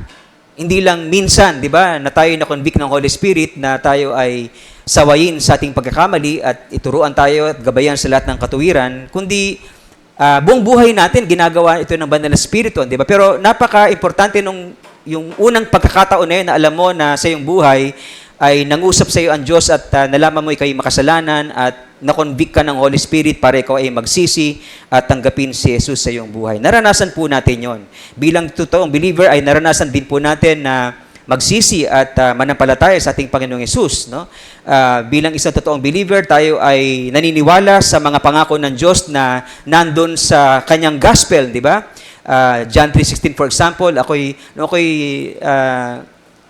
hindi lang minsan, di ba, na tayo na-convict ng Holy Spirit na tayo ay sawayin sa ating pagkakamali at ituruan tayo at gabayan sa lahat ng katuwiran, kundi buong buhay natin ginagawa ito ng banal na Espiritu, di ba? Pero napaka-importante nung yung unang pagkakataon na yun na alam mo na sa iyong buhay ay nangusap sa iyo ang Diyos at nalaman mo ikaw'y makasalanan at na-convict ka ng Holy Spirit para ikaw ay magsisi at tanggapin si Jesus sa iyong buhay. Naranasan po natin yon. Bilang totoong believer ay naranasan din po natin na magsisi at manampalataya sa ating Panginoong Yesus. No? Bilang isang totoong believer, tayo ay naniniwala sa mga pangako ng Diyos na nandun sa kanyang gospel, di ba? John 3:16 for example, ako'y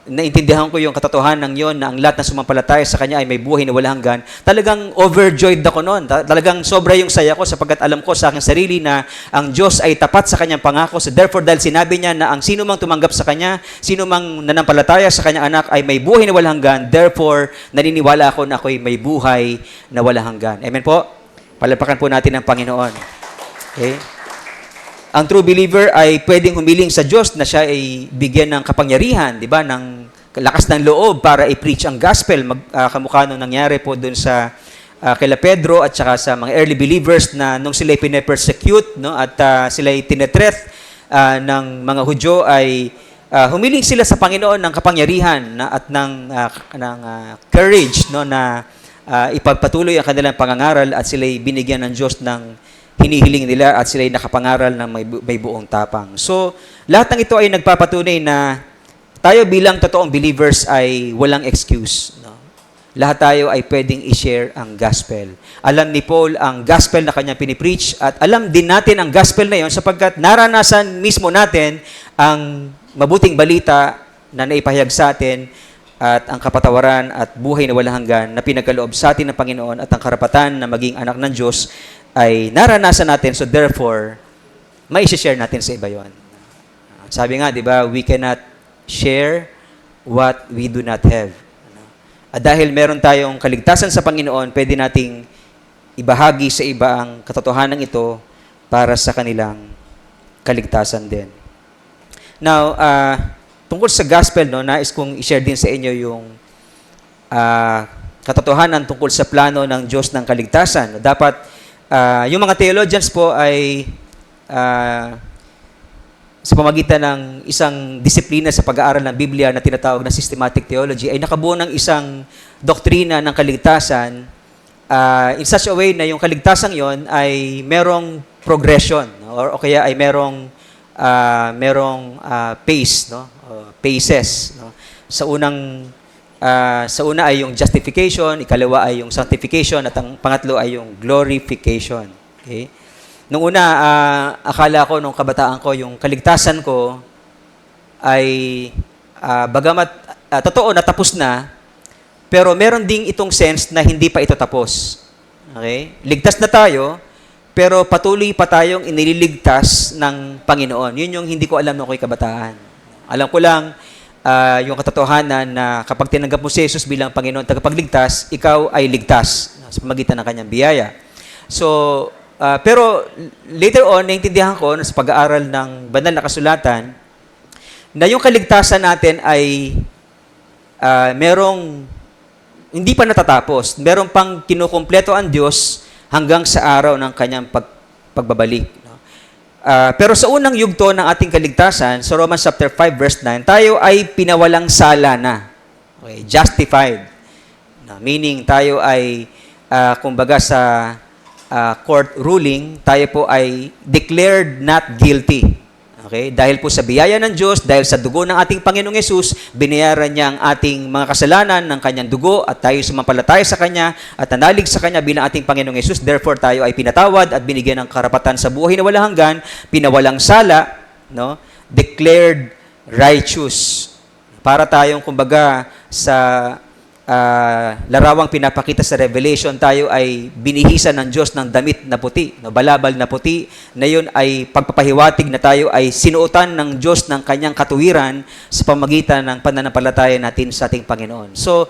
naintindihan ko yung katotohanan ng yon na ang lahat ng sumampalataya sa Kanya ay may buhay na walang hanggan, talagang overjoyed ako noon. Talagang sobra yung saya ko sapagkat alam ko sa aking sarili na ang Diyos ay tapat sa Kanyang pangako. So therefore, dahil sinabi niya na ang sino mang tumanggap sa Kanya, sino mang nanampalataya sa Kanyang anak ay may buhay na walang hanggan, therefore, naniniwala ako na ako'y may buhay na walang hanggan. Amen po? Palapakan po natin ang Panginoon. Okay? Ang true believer ay pwedeng humiling sa Diyos na siya ay bigyan ng kapangyarihan, di ba, ng lakas ng loob para i-preach ang gospel. Kamukha nung nangyari po dun sa kila Pedro at saka sa mga early believers na nung sila pine-persecute, no, at sila tinetreat ng mga Hudyo ay humiling sila sa Panginoon ng kapangyarihan at ng courage, no, na ipagpatuloy ang kanilang pangangaral at sila binigyan ng Diyos ng hinihiling nila at sila'y nakapangaral ng may buong tapang. So, lahat ng ito ay nagpapatunay na tayo bilang totoong believers ay walang excuse. No? Lahat tayo ay pwedeng i-share ang gospel. Alam ni Paul ang gospel na kanyang pinipreach at alam din natin ang gospel na yon sapagkat naranasan mismo natin ang mabuting balita na naipahayag sa atin at ang kapatawaran at buhay na walang hanggan na pinagkaloob sa atin ng Panginoon at ang karapatan na maging anak ng Diyos ay naranasan natin, so therefore, may share natin sa iba yon. Sabi nga, di ba, we cannot share what we do not have. At dahil meron tayong kaligtasan sa Panginoon, pwede nating ibahagi sa iba ang katotohanan ito para sa kanilang kaligtasan din. Now, tungkol sa gospel, no, nais kong i-share din sa inyo yung katotohanan tungkol sa plano ng Diyos ng kaligtasan. Dapat yung mga theologians po ay sa pamagitan ng isang disiplina sa pag-aaral ng Biblia na tinatawag na systematic theology ay nakabuo ng isang doktrina ng kaligtasan in such a way na yung kaligtasan yon ay merong progression, no? Or kaya ay merong pace, no? Paces, no? Sa una ay yung justification, ikalawa ay yung sanctification, at ang pangatlo ay yung glorification. Okay? Nung una, akala ko, nung kabataan ko, yung kaligtasan ko ay bagamat totoo na tapos na, pero meron ding itong sense na hindi pa ito tapos. Okay? Ligtas na tayo, pero patuloy pa tayong inililigtas ng Panginoon. Yun yung hindi ko alam nung ako'y kabataan. Alam ko lang, yung katotohanan na kapag tinanggap mo si Jesus bilang Panginoon tagapagligtas, ikaw ay ligtas sa pamagitan ng kanyang biyaya. So, pero later on, naintindihan ko sa pag-aaral ng banal na kasulatan na yung kaligtasan natin ay merong hindi pa natatapos. Merong pang kinukumpleto ang Diyos hanggang sa araw ng kanyang pagbabalik. Pero sa unang yugto ng ating kaligtasan, sa Romans chapter 5 verse 9, tayo ay pinawalang sala na. Okay, justified. Meaning tayo ay kumbaga sa court ruling, tayo po ay declared not guilty. Okay? Dahil po sa biyaya ng Diyos, dahil sa dugo ng ating Panginoong Yesus, binayaran niya ang ating mga kasalanan ng kanyang dugo at tayo sumampalataya sa Kanya at nanalig sa Kanya bilang ating Panginoong Yesus. Therefore, tayo ay pinatawad at binigyan ng karapatan sa buhay na walang hanggan, pinawalang sala, no? Declared righteous. Para tayong, kumbaga, sa larawang pinapakita sa Revelation, tayo ay binihisan ng Diyos ng damit na puti, no, balabal na puti, na yun ay pagpapahiwatig na tayo ay sinuotan ng Diyos ng kanyang katuwiran sa pamagitan ng pananampalataya natin sa ating Panginoon. So,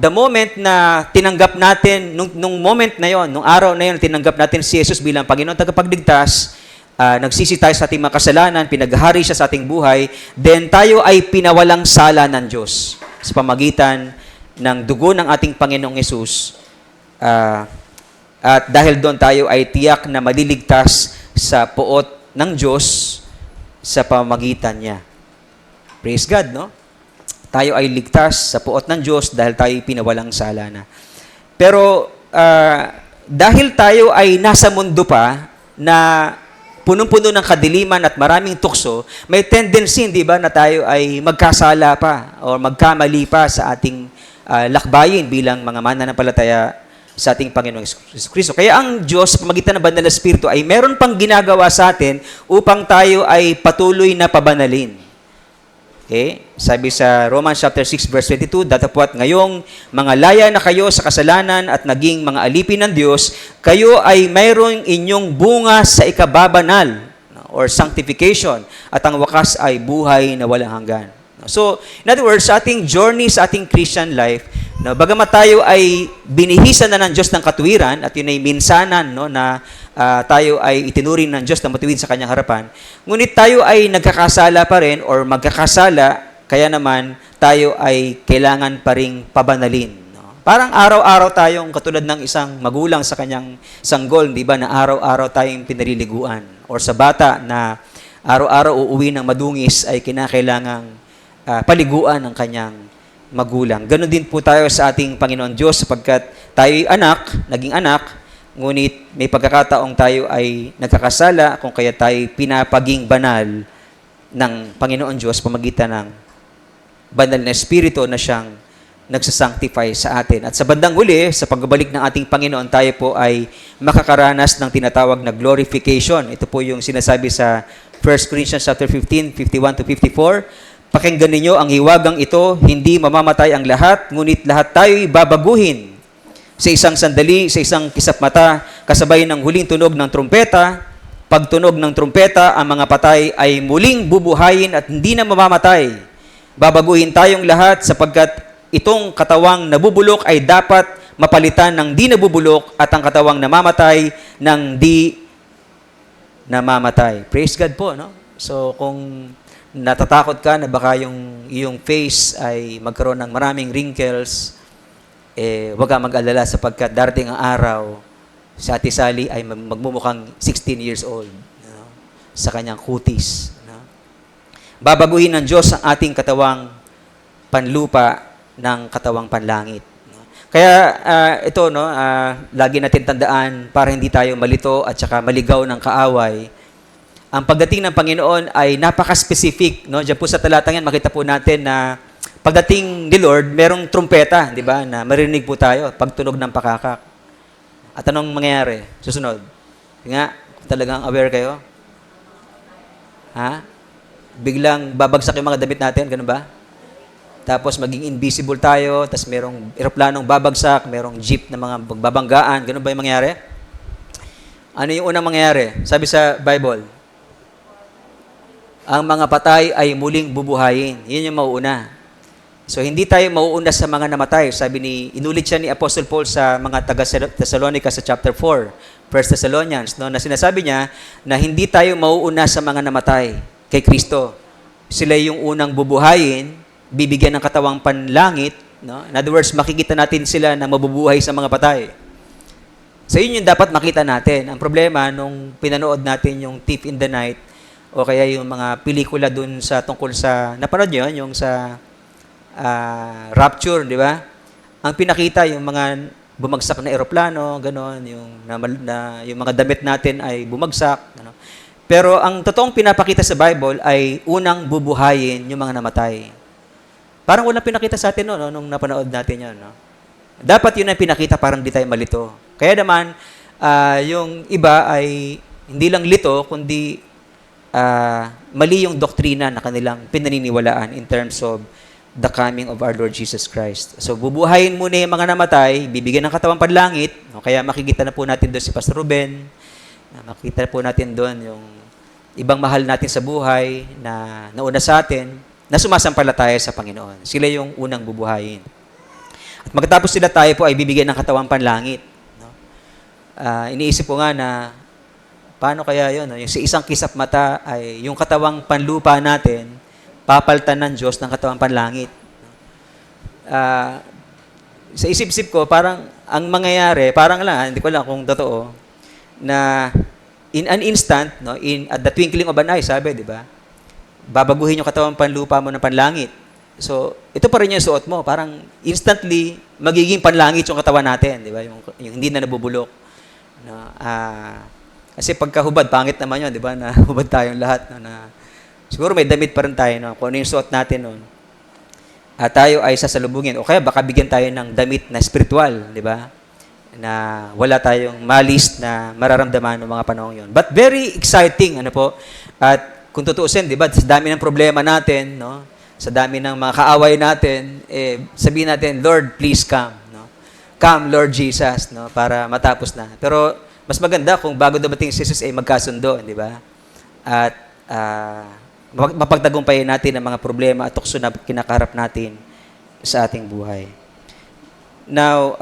the moment na tinanggap natin, nung moment na yon, nung araw na yon, tinanggap natin si Jesus bilang Panginoon tagapagligtas, nagsisi tayo sa ating mga kasalanan, pinaghari siya sa ating buhay, then tayo ay pinawalang sala ng Diyos sa pamagitan ng dugo ng ating Panginoong Yesus. At dahil doon tayo ay tiyak na maliligtas sa puot ng Diyos sa pamamagitan niya. Praise God, no? Tayo ay ligtas sa puot ng Diyos dahil tayo pinawalang sala na. Pero dahil tayo ay nasa mundo pa na punong-puno ng kadiliman at maraming tukso, may tendency, di ba, na tayo ay magkasala pa o magkamali pa sa ating lakbayin bilang mga mananampalataya sa ating Panginoong Kristo. Kaya ang Diyos, sa pamagitan ng Banal na Espiritu, ay meron pang ginagawa sa atin upang tayo ay patuloy na pabanalin. Okay? Sabi sa Romans chapter 6 verse 22, datapwat ngayong mga laya na kayo sa kasalanan at naging mga alipin ng Diyos, kayo ay mayroong inyong bunga sa ikababanal or sanctification at ang wakas ay buhay na walang hanggan. So, in other words, sa ating journey sa ating Christian life, no, bagamat tayo ay binihisan na ng Diyos ng katuwiran at yun ay minsanan no, na tayo ay itinuring ng Diyos na matuwid sa kanyang harapan, ngunit tayo ay nagkakasala pa rin or magkakasala, kaya naman tayo ay kailangan pa ring pabanalin. No? Parang araw-araw tayong katulad ng isang magulang sa kanyang sanggol, di ba, na araw-araw tayong pinaliliguan. Or sa bata na araw-araw uuwi ng madungis ay kinakailangang paliguan ng kanyang magulang. Ganon din po tayo sa ating Panginoon Diyos sapagkat tayo'y anak, naging anak, ngunit may pagkakataong tayo ay nagkakasala kung kaya tayo pinapaging banal ng Panginoon Diyos pamagitan ng banal na Espiritu na siyang nagsasanctify sa atin. At sa bandang huli, sa pagbabalik ng ating Panginoon, tayo po ay makakaranas ng tinatawag na glorification. Ito po yung sinasabi sa 1 Corinthians chapter 15, 51 to 54. Pakinggan ninyo ang hiwagang ito, hindi mamamatay ang lahat, ngunit lahat tayo'y babaguhin sa isang sandali, sa isang kisap mata, kasabay ng huling tunog ng trumpeta. Pagtunog ng trumpeta, ang mga patay ay muling bubuhayin at hindi na mamamatay. Babaguhin tayong lahat sapagkat itong katawang nabubulok ay dapat mapalitan ng di nabubulok at ang katawang namamatay ng di namamatay. Praise God po, no? So, kung natatakot ka na baka yung iyong face ay magkaroon ng maraming wrinkles, huwag ka mag-alala sapagkat darating ang araw, si Ate Sally ay magmumukhang 16 years old, no? Sa kanyang kutis. No? Babaguhin ng Diyos ang ating katawang panlupa ng katawang panlangit. No? Kaya ito, no, lagi natin tandaan para hindi tayo malito at saka maligaw ng kaaway. Ang pagdating ng Panginoon ay napaka-specific. No? Diyan po sa talatang yan, makita po natin na pagdating ni Lord, merong trumpeta, di ba, na marinig po tayo, pagtunog ng pakakak. At anong mangyayari? Susunod. Nga, talagang aware kayo? Ha? Biglang babagsak yung mga damit natin, ganun ba? Tapos maging invisible tayo, tapos merong eroplanong babagsak, merong jeep na mga babanggaan, ganun ba yung mangyayari? Ano yung unang mangyayari? Sabi sa Bible, ang mga patay ay muling bubuhayin. Yun yung mauuna. So, hindi tayo mauuna sa mga namatay. Inulit siya ni Apostle Paul sa mga taga-Thessalonica sa chapter 4, 1 Thessalonians, no, na sinasabi niya na hindi tayo mauuna sa mga namatay kay Kristo. Sila yung unang bubuhayin, bibigyan ng katawang panlangit. No? In other words, makikita natin sila na mabubuhay sa mga patay. So, yun yung dapat makita natin. Ang problema, nung pinanood natin yung Thief in the Night, o kaya yung mga pelikula dun sa tungkol sa, napanood nyo, yung sa Rapture, di ba? Ang pinakita, yung mga bumagsak na eroplano, gano'n, yung mga damit natin ay bumagsak. Gano. Pero ang totoong pinapakita sa Bible ay unang bubuhayin yung mga namatay. Parang walang pinakita sa atin no, nung napanood natin yun. No? Dapat yun ang pinakita, parang di tayo malito. Kaya naman, yung iba ay hindi lang lito, kundi mali yung doktrina na kanilang pinaniniwalaan in terms of the coming of our Lord Jesus Christ. So, bubuhayin muna yung mga namatay, bibigyan ng katawang panlangit. No? Kaya makikita na po natin doon si Pastor Ruben, makikita po natin doon yung ibang mahal natin sa buhay na nauna sa atin, na sumasampalataya sa Panginoon. Sila yung unang bubuhayin. At magkatapos sila, tayo po ay bibigyan ng katawang panlangit. No? Iniisip ko nga na paano kaya yun? No? Yung sa isang kisap mata ay yung katawang panlupa natin, papaltan ng Diyos ng katawang panlangit. Sa isip-isip ko, parang ang mangyayari, parang lang, hindi ko lang kung totoo, na in an instant, no, at the twinkling of an eye, sabi, di ba? Babaguhin yung katawang panlupa mo ng panlangit. So, ito pa rin yung suot mo. Parang instantly, magiging panlangit yung katawan natin, di ba? Yung hindi na nabubulok. No? Kasi pagkahubad, pangit naman yun, di ba? Na hubad tayong lahat, no, na siguro may damit pa rin tayo, no? Kung ano yung suot natin noon. Tayo ay sasalubungin. O kaya baka bigyan tayo ng damit na spiritual, di ba? Na wala tayong malis na mararamdaman ng mga panahon yon. But very exciting, ano po? At kung tutuusin, di ba? Sa dami ng problema natin, no? sa dami ng mga kaaway natin, sabihin natin, Lord, please come. No? Come, Lord Jesus, no? Para matapos na. Pero mas maganda kung bago dumating si Jesus, magkasundo, di ba? At mapagtagumpayin natin ang mga problema at tukso na kinakaharap natin sa ating buhay. Now,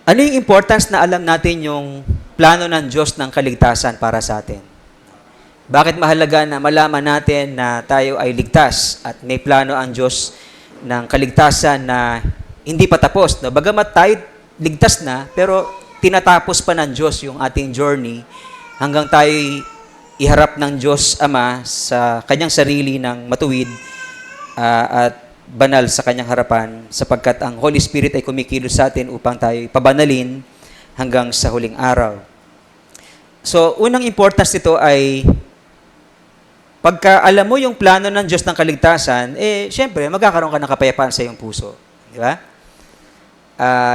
ano yung importance na alam natin yung plano ng Diyos ng kaligtasan para sa atin? Bakit mahalaga na malaman natin na tayo ay ligtas at may plano ang Diyos ng kaligtasan na hindi pa tapos? No? Bagamat tayo ligtas na, pero tinatapos pa ng Diyos yung ating journey hanggang tayo iharap ng Diyos Ama sa kanyang sarili ng matuwid at banal sa kanyang harapan, sapagkat ang Holy Spirit ay kumikilos sa atin upang tayo pabanalin hanggang sa huling araw. So, unang importance nito ay pagka alam mo yung plano ng Diyos ng kaligtasan, syempre, magkakaroon ka ng kapayapaan sa iyong puso. Di ba?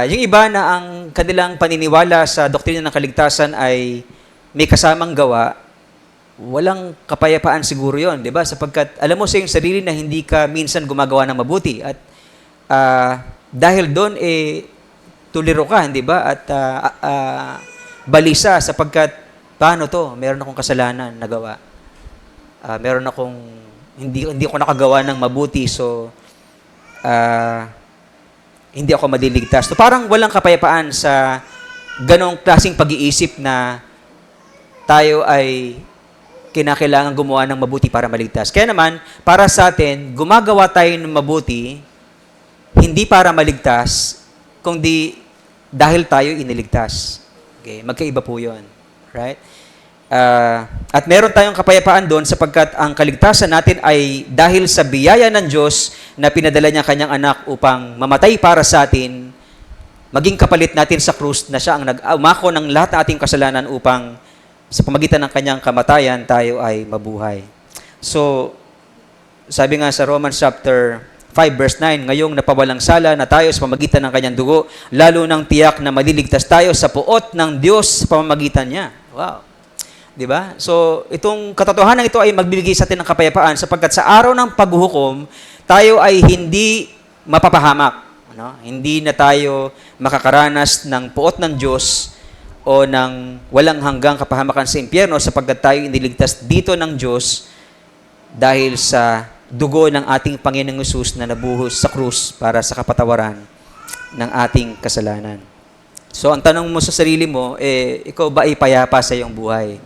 Yung iba na ang kanilang paniniwala sa doktrina ng kaligtasan ay may kasamang gawa, walang kapayapaan siguro yon, di ba? Sapagkat alam mo sa iyong sarili na hindi ka minsan gumagawa ng mabuti. At dahil doon, tuliro ka, di ba? At balisa sapagkat, paano to? Meron akong kasalanan na gawa. Meron akong hindi ako nakagawa ng mabuti, so hindi ako madiligtas. So parang walang kapayapaan sa ganong klaseng pag-iisip na tayo ay kinakailangan gumawa ng mabuti para maligtas. Kaya naman, para sa atin, gumagawa tayo ng mabuti hindi para maligtas, kundi dahil tayo iniligtas. Okay? Magkaiba po 'yon. Right? At meron tayong kapayapaan doon sapagkat ang kaligtasan natin ay dahil sa biyaya ng Diyos na pinadala niya kanyang anak upang mamatay para sa atin, maging kapalit natin sa krus na siya ang umako ng lahat ng ating kasalanan upang sa pamagitan ng kanyang kamatayan tayo ay mabuhay. So, sabi nga sa Romans chapter 5 verse 9, ngayong napawalang sala na tayo sa pamagitan ng kanyang dugo, lalo nang tiyak na maliligtas tayo sa puot ng Diyos sa pamamagitan niya. Wow. 'Di ba? So, itong katotohanan ito ay magbibigay sa atin ng kapayapaan sapagkat sa araw ng paghuhukom, tayo ay hindi mapapahamak, ano? Hindi na tayo makakaranas ng puot ng Diyos o ng walang hanggang kapahamakan sa impyerno sapagkat tayo iniligtas dito ng Diyos dahil sa dugo ng ating Panginoong Hesus na nabuhos sa krus para sa kapatawaran ng ating kasalanan. So, ang tanong mo sa sarili mo, ikaw ba ay payapa sa iyong buhay?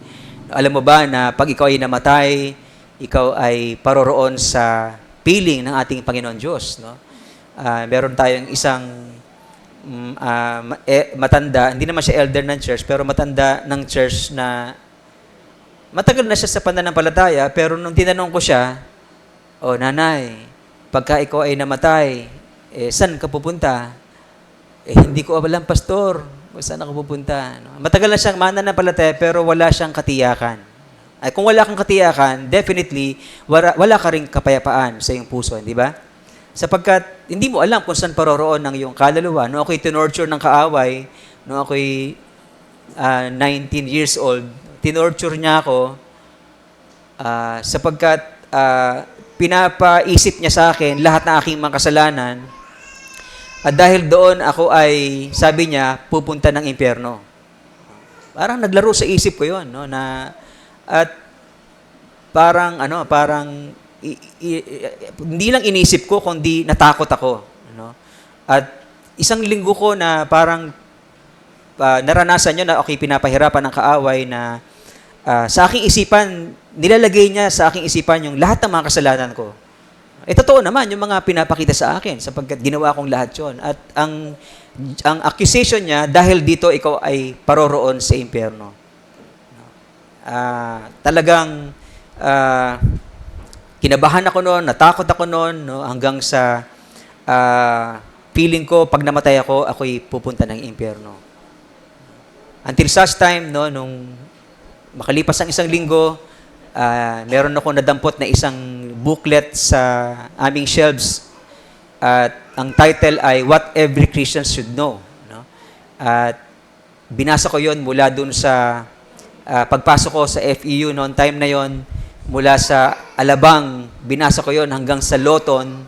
Alam mo ba na pag ikaw ay namatay, ikaw ay paroroon sa piling ng ating Panginoon Diyos, no? Meron tayong isang matanda, hindi naman siya elder ng church, pero matanda ng church na matagal na siya sa pananampalataya, pero nung tinanong ko siya, nanay, pagka ikaw ay namatay, saan ka pupunta? Hindi ko alam, pastor, saan ako pupunta? No? Matagal na siyang mananampalataya, pero wala siyang katiyakan. Ay, kung wala kang katiyakan, definitely, wala ka ring kapayapaan sa iyong puso, hindi ba? Sapagkat, hindi mo alam kung saan paroroon ng iyong kaluluwa. Nung ako'y tinorture ng kaaway, nung ako'y 19 years old, tinorture niya ako sapagkat pinapaisip niya sa akin lahat ng aking mga kasalanan. At dahil doon, ako ay, sabi niya, pupunta ng impyerno. Parang naglaro sa isip ko yon, no? At parang, hindi lang inisip ko, kundi natakot ako. No? At isang linggo ko na parang naranasan niyo na pinapahirapan ng kaaway na sa aking isipan, nilalagay niya sa aking isipan yung lahat ng mga kasalanan ko. Totoo naman yung mga pinapakita sa akin sapagkat ginawa kong lahat yon. At ang accusation niya, dahil dito ikaw ay paroroon sa impyerno. Talagang kinabahan ako noon, natakot ako noon, no, hanggang sa feeling ko pag namatay ako, ako'y pupunta ng impyerno. Until such time, no, nung makalipas ang isang linggo, meron ako nadampot na isang booklet sa aming shelves at ang title ay What Every Christian Should Know. No? At binasa ko yon mula dun sa pagpasok ko sa FEU noon time na yon. mula sa Alabang, binasa ko yon hanggang sa Loton,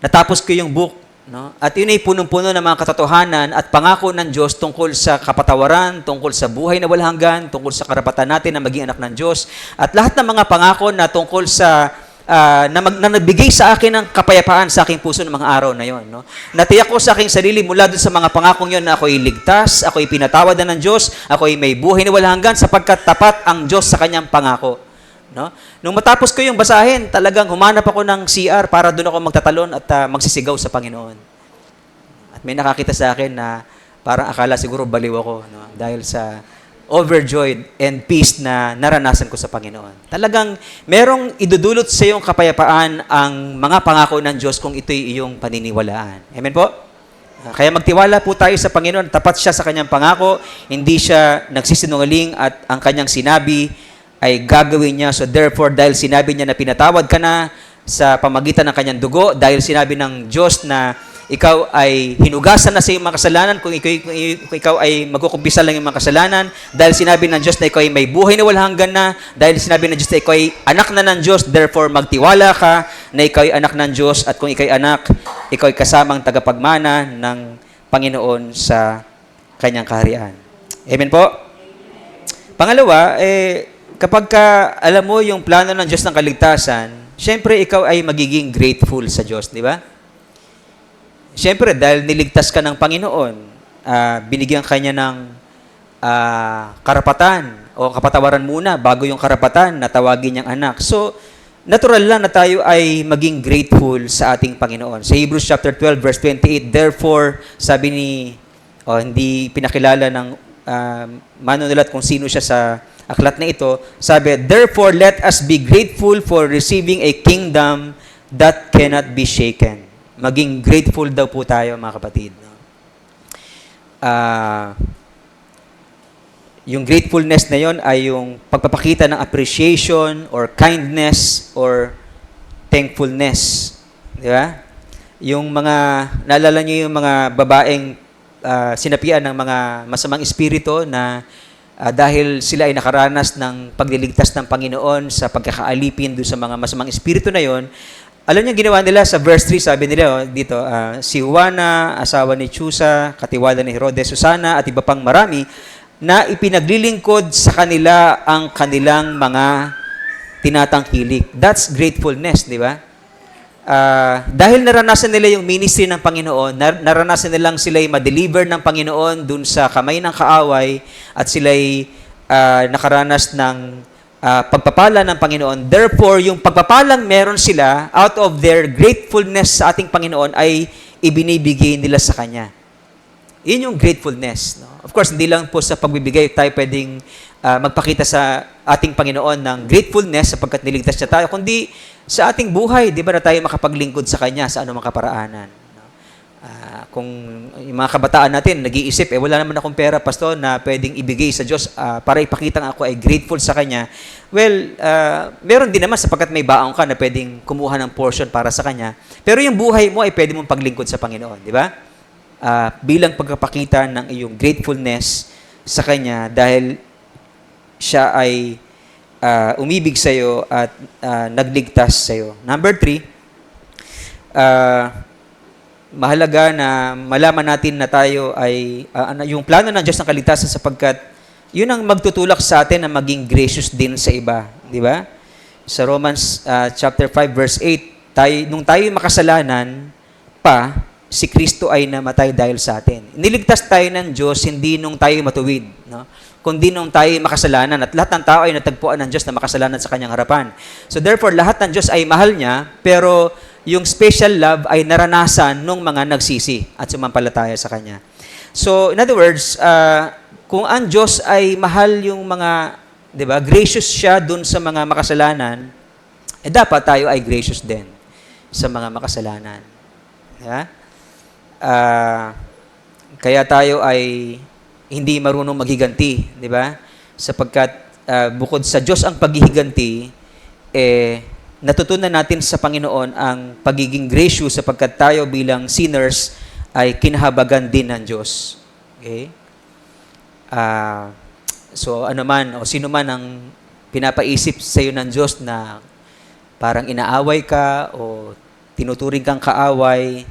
natapos ko yung book. No? At yun ay punong-puno ng mga katotohanan at pangako ng Diyos tungkol sa kapatawaran, tungkol sa buhay na walang hanggan, tungkol sa karapatan natin na maging anak ng Diyos, at lahat ng mga pangako na tungkol sa na nagbigay sa akin ng kapayapaan sa aking puso ng mga araw na yon. No? Natiyak ko sa aking sarili mula dun sa mga pangakong yon na ako'y ligtas, ako'y pinatawad na ng Diyos, ako'y may buhay na walang hanggan sapagkat tapat ang Diyos sa kanyang pangako. No? Nung matapos ko yung basahin, talagang humanap ako ng CR para doon ako magtatalon at magsisigaw sa Panginoon. At may nakakita sa akin na parang akala siguro baliw ako, no? Dahil sa overjoyed and peace na naranasan ko sa Panginoon. Talagang merong idudulot sa iyong kapayapaan ang mga pangako ng Diyos kung ito'y iyong paniniwalaan. Amen po? Kaya magtiwala po tayo sa Panginoon, tapat siya sa kanyang pangako, hindi siya nagsisinungaling at ang kanyang sinabi ay gagawin niya. So therefore, dahil sinabi niya na pinatawad ka na sa pamagitan ng kanyang dugo, dahil sinabi ng Diyos na ikaw ay hinugasan na sa iyong mga kasalanan, kung ikaw ay magkukumpisa lang yung mga kasalanan, dahil sinabi ng Diyos na ikaw ay may buhay na walang hanggan na, dahil sinabi ng Diyos na ikaw ay anak na ng Diyos, therefore magtiwala ka na ikaw ay anak ng Diyos, at kung ikaw ay anak, ikaw ay kasamang tagapagmana ng Panginoon sa kanyang kaharian. Amen po? Pangalawa, kapag alam mo yung plano ng Diyos ng kaligtasan, syempre ikaw ay magiging grateful sa Diyos, di ba? Syempre, dahil niligtas ka ng Panginoon, binigyan ka niya ng karapatan o kapatawaran muna bago yung karapatan na tawagin niyang anak. So, natural lang na tayo ay maging grateful sa ating Panginoon. Sa Hebrews chapter 12, verse 28, therefore, sabi hindi pinakilala ng manunulat kung sino siya sa aklat na ito, sabi, therefore, let us be grateful for receiving a kingdom that cannot be shaken. Maging grateful daw po tayo, mga kapatid. No? Yung gratefulness na yon ay yung pagpapakita ng appreciation or kindness or thankfulness. Di ba? Yung mga, naalala niyo yung mga babaeng sinapian ng mga masamang espiritu na dahil sila ay nakaranas ng pagliligtas ng Panginoon sa pagkakaalipin doon sa mga masamang espiritu na yon. Alam niyo ginawa nila sa verse 3, sabi nila dito, si Juana, asawa ni Chusa, katiwala ni Herodes, Susana, at iba pang marami, na ipinaglilingkod sa kanila ang kanilang mga tinatangkilik. That's gratefulness, di ba? Dahil naranasan nila yung ministry ng Panginoon, naranasan nilang sila'y ma-deliver ng Panginoon dun sa kamay ng kaaway, at sila'y nakaranas ng pagpapala ng Panginoon. Therefore, yung pagpapalang meron sila, out of their gratefulness sa ating Panginoon, ay ibinibigay nila sa Kanya. Yun yung gratefulness. No? Of course, hindi lang po sa pagbibigay tayo pwedeng magpakita sa ating Panginoon ng gratefulness sapagkat niligtas niya tayo, kundi sa ating buhay, di ba na tayo makapaglingkod sa Kanya sa anumang kaparaanan. No? Kung yung mga kabataan natin nag-iisip, wala naman akong pera, pastor, na pwedeng ibigay sa Diyos para ipakita nga ako ay grateful sa Kanya. Well, meron din naman sapagkat may baong ka na pwedeng kumuha ng portion para sa Kanya. Pero yung buhay mo ay pwede mong paglingkod sa Panginoon, di ba? Bilang pagpapakita ng iyong gratefulness sa Kanya dahil siya ay umibig sa iyo at nagligtas sa iyo. Number 3, mahalaga na malaman natin na tayo ay yung plano ng Diyos ng kaligtasan sapagkat yun ang magtutulak sa atin na maging gracious din sa iba, di ba? Sa Romans chapter 5 verse 8, nung tayo makasalanan pa, si Kristo ay namatay dahil sa atin. Niligtas tayo ng Diyos hindi nung tayo matuwid, no? Kundi nung tayo makasalanan, at lahat ng tao ay natagpuan ng Diyos na makasalanan sa kanyang harapan. So therefore, lahat ng Diyos ay mahal niya, pero yung special love ay naranasan nung mga nagsisi at sumampalataya sa Kanya. So, in other words, kung ang Diyos ay mahal yung mga, di ba, gracious siya dun sa mga makasalanan, dapat tayo ay gracious din sa mga makasalanan. Diba? Kaya tayo ay hindi marunong maghiganti, di ba? Sapagkat bukod sa Diyos ang paghihiganti, natutunan natin sa Panginoon ang pagiging gracious sapagkat tayo bilang sinners ay kinahabagan din ng Diyos. Okay? So, sino man ang pinapaisip sa iyo ng Diyos na parang inaaway ka o tinuturing kang kaaway,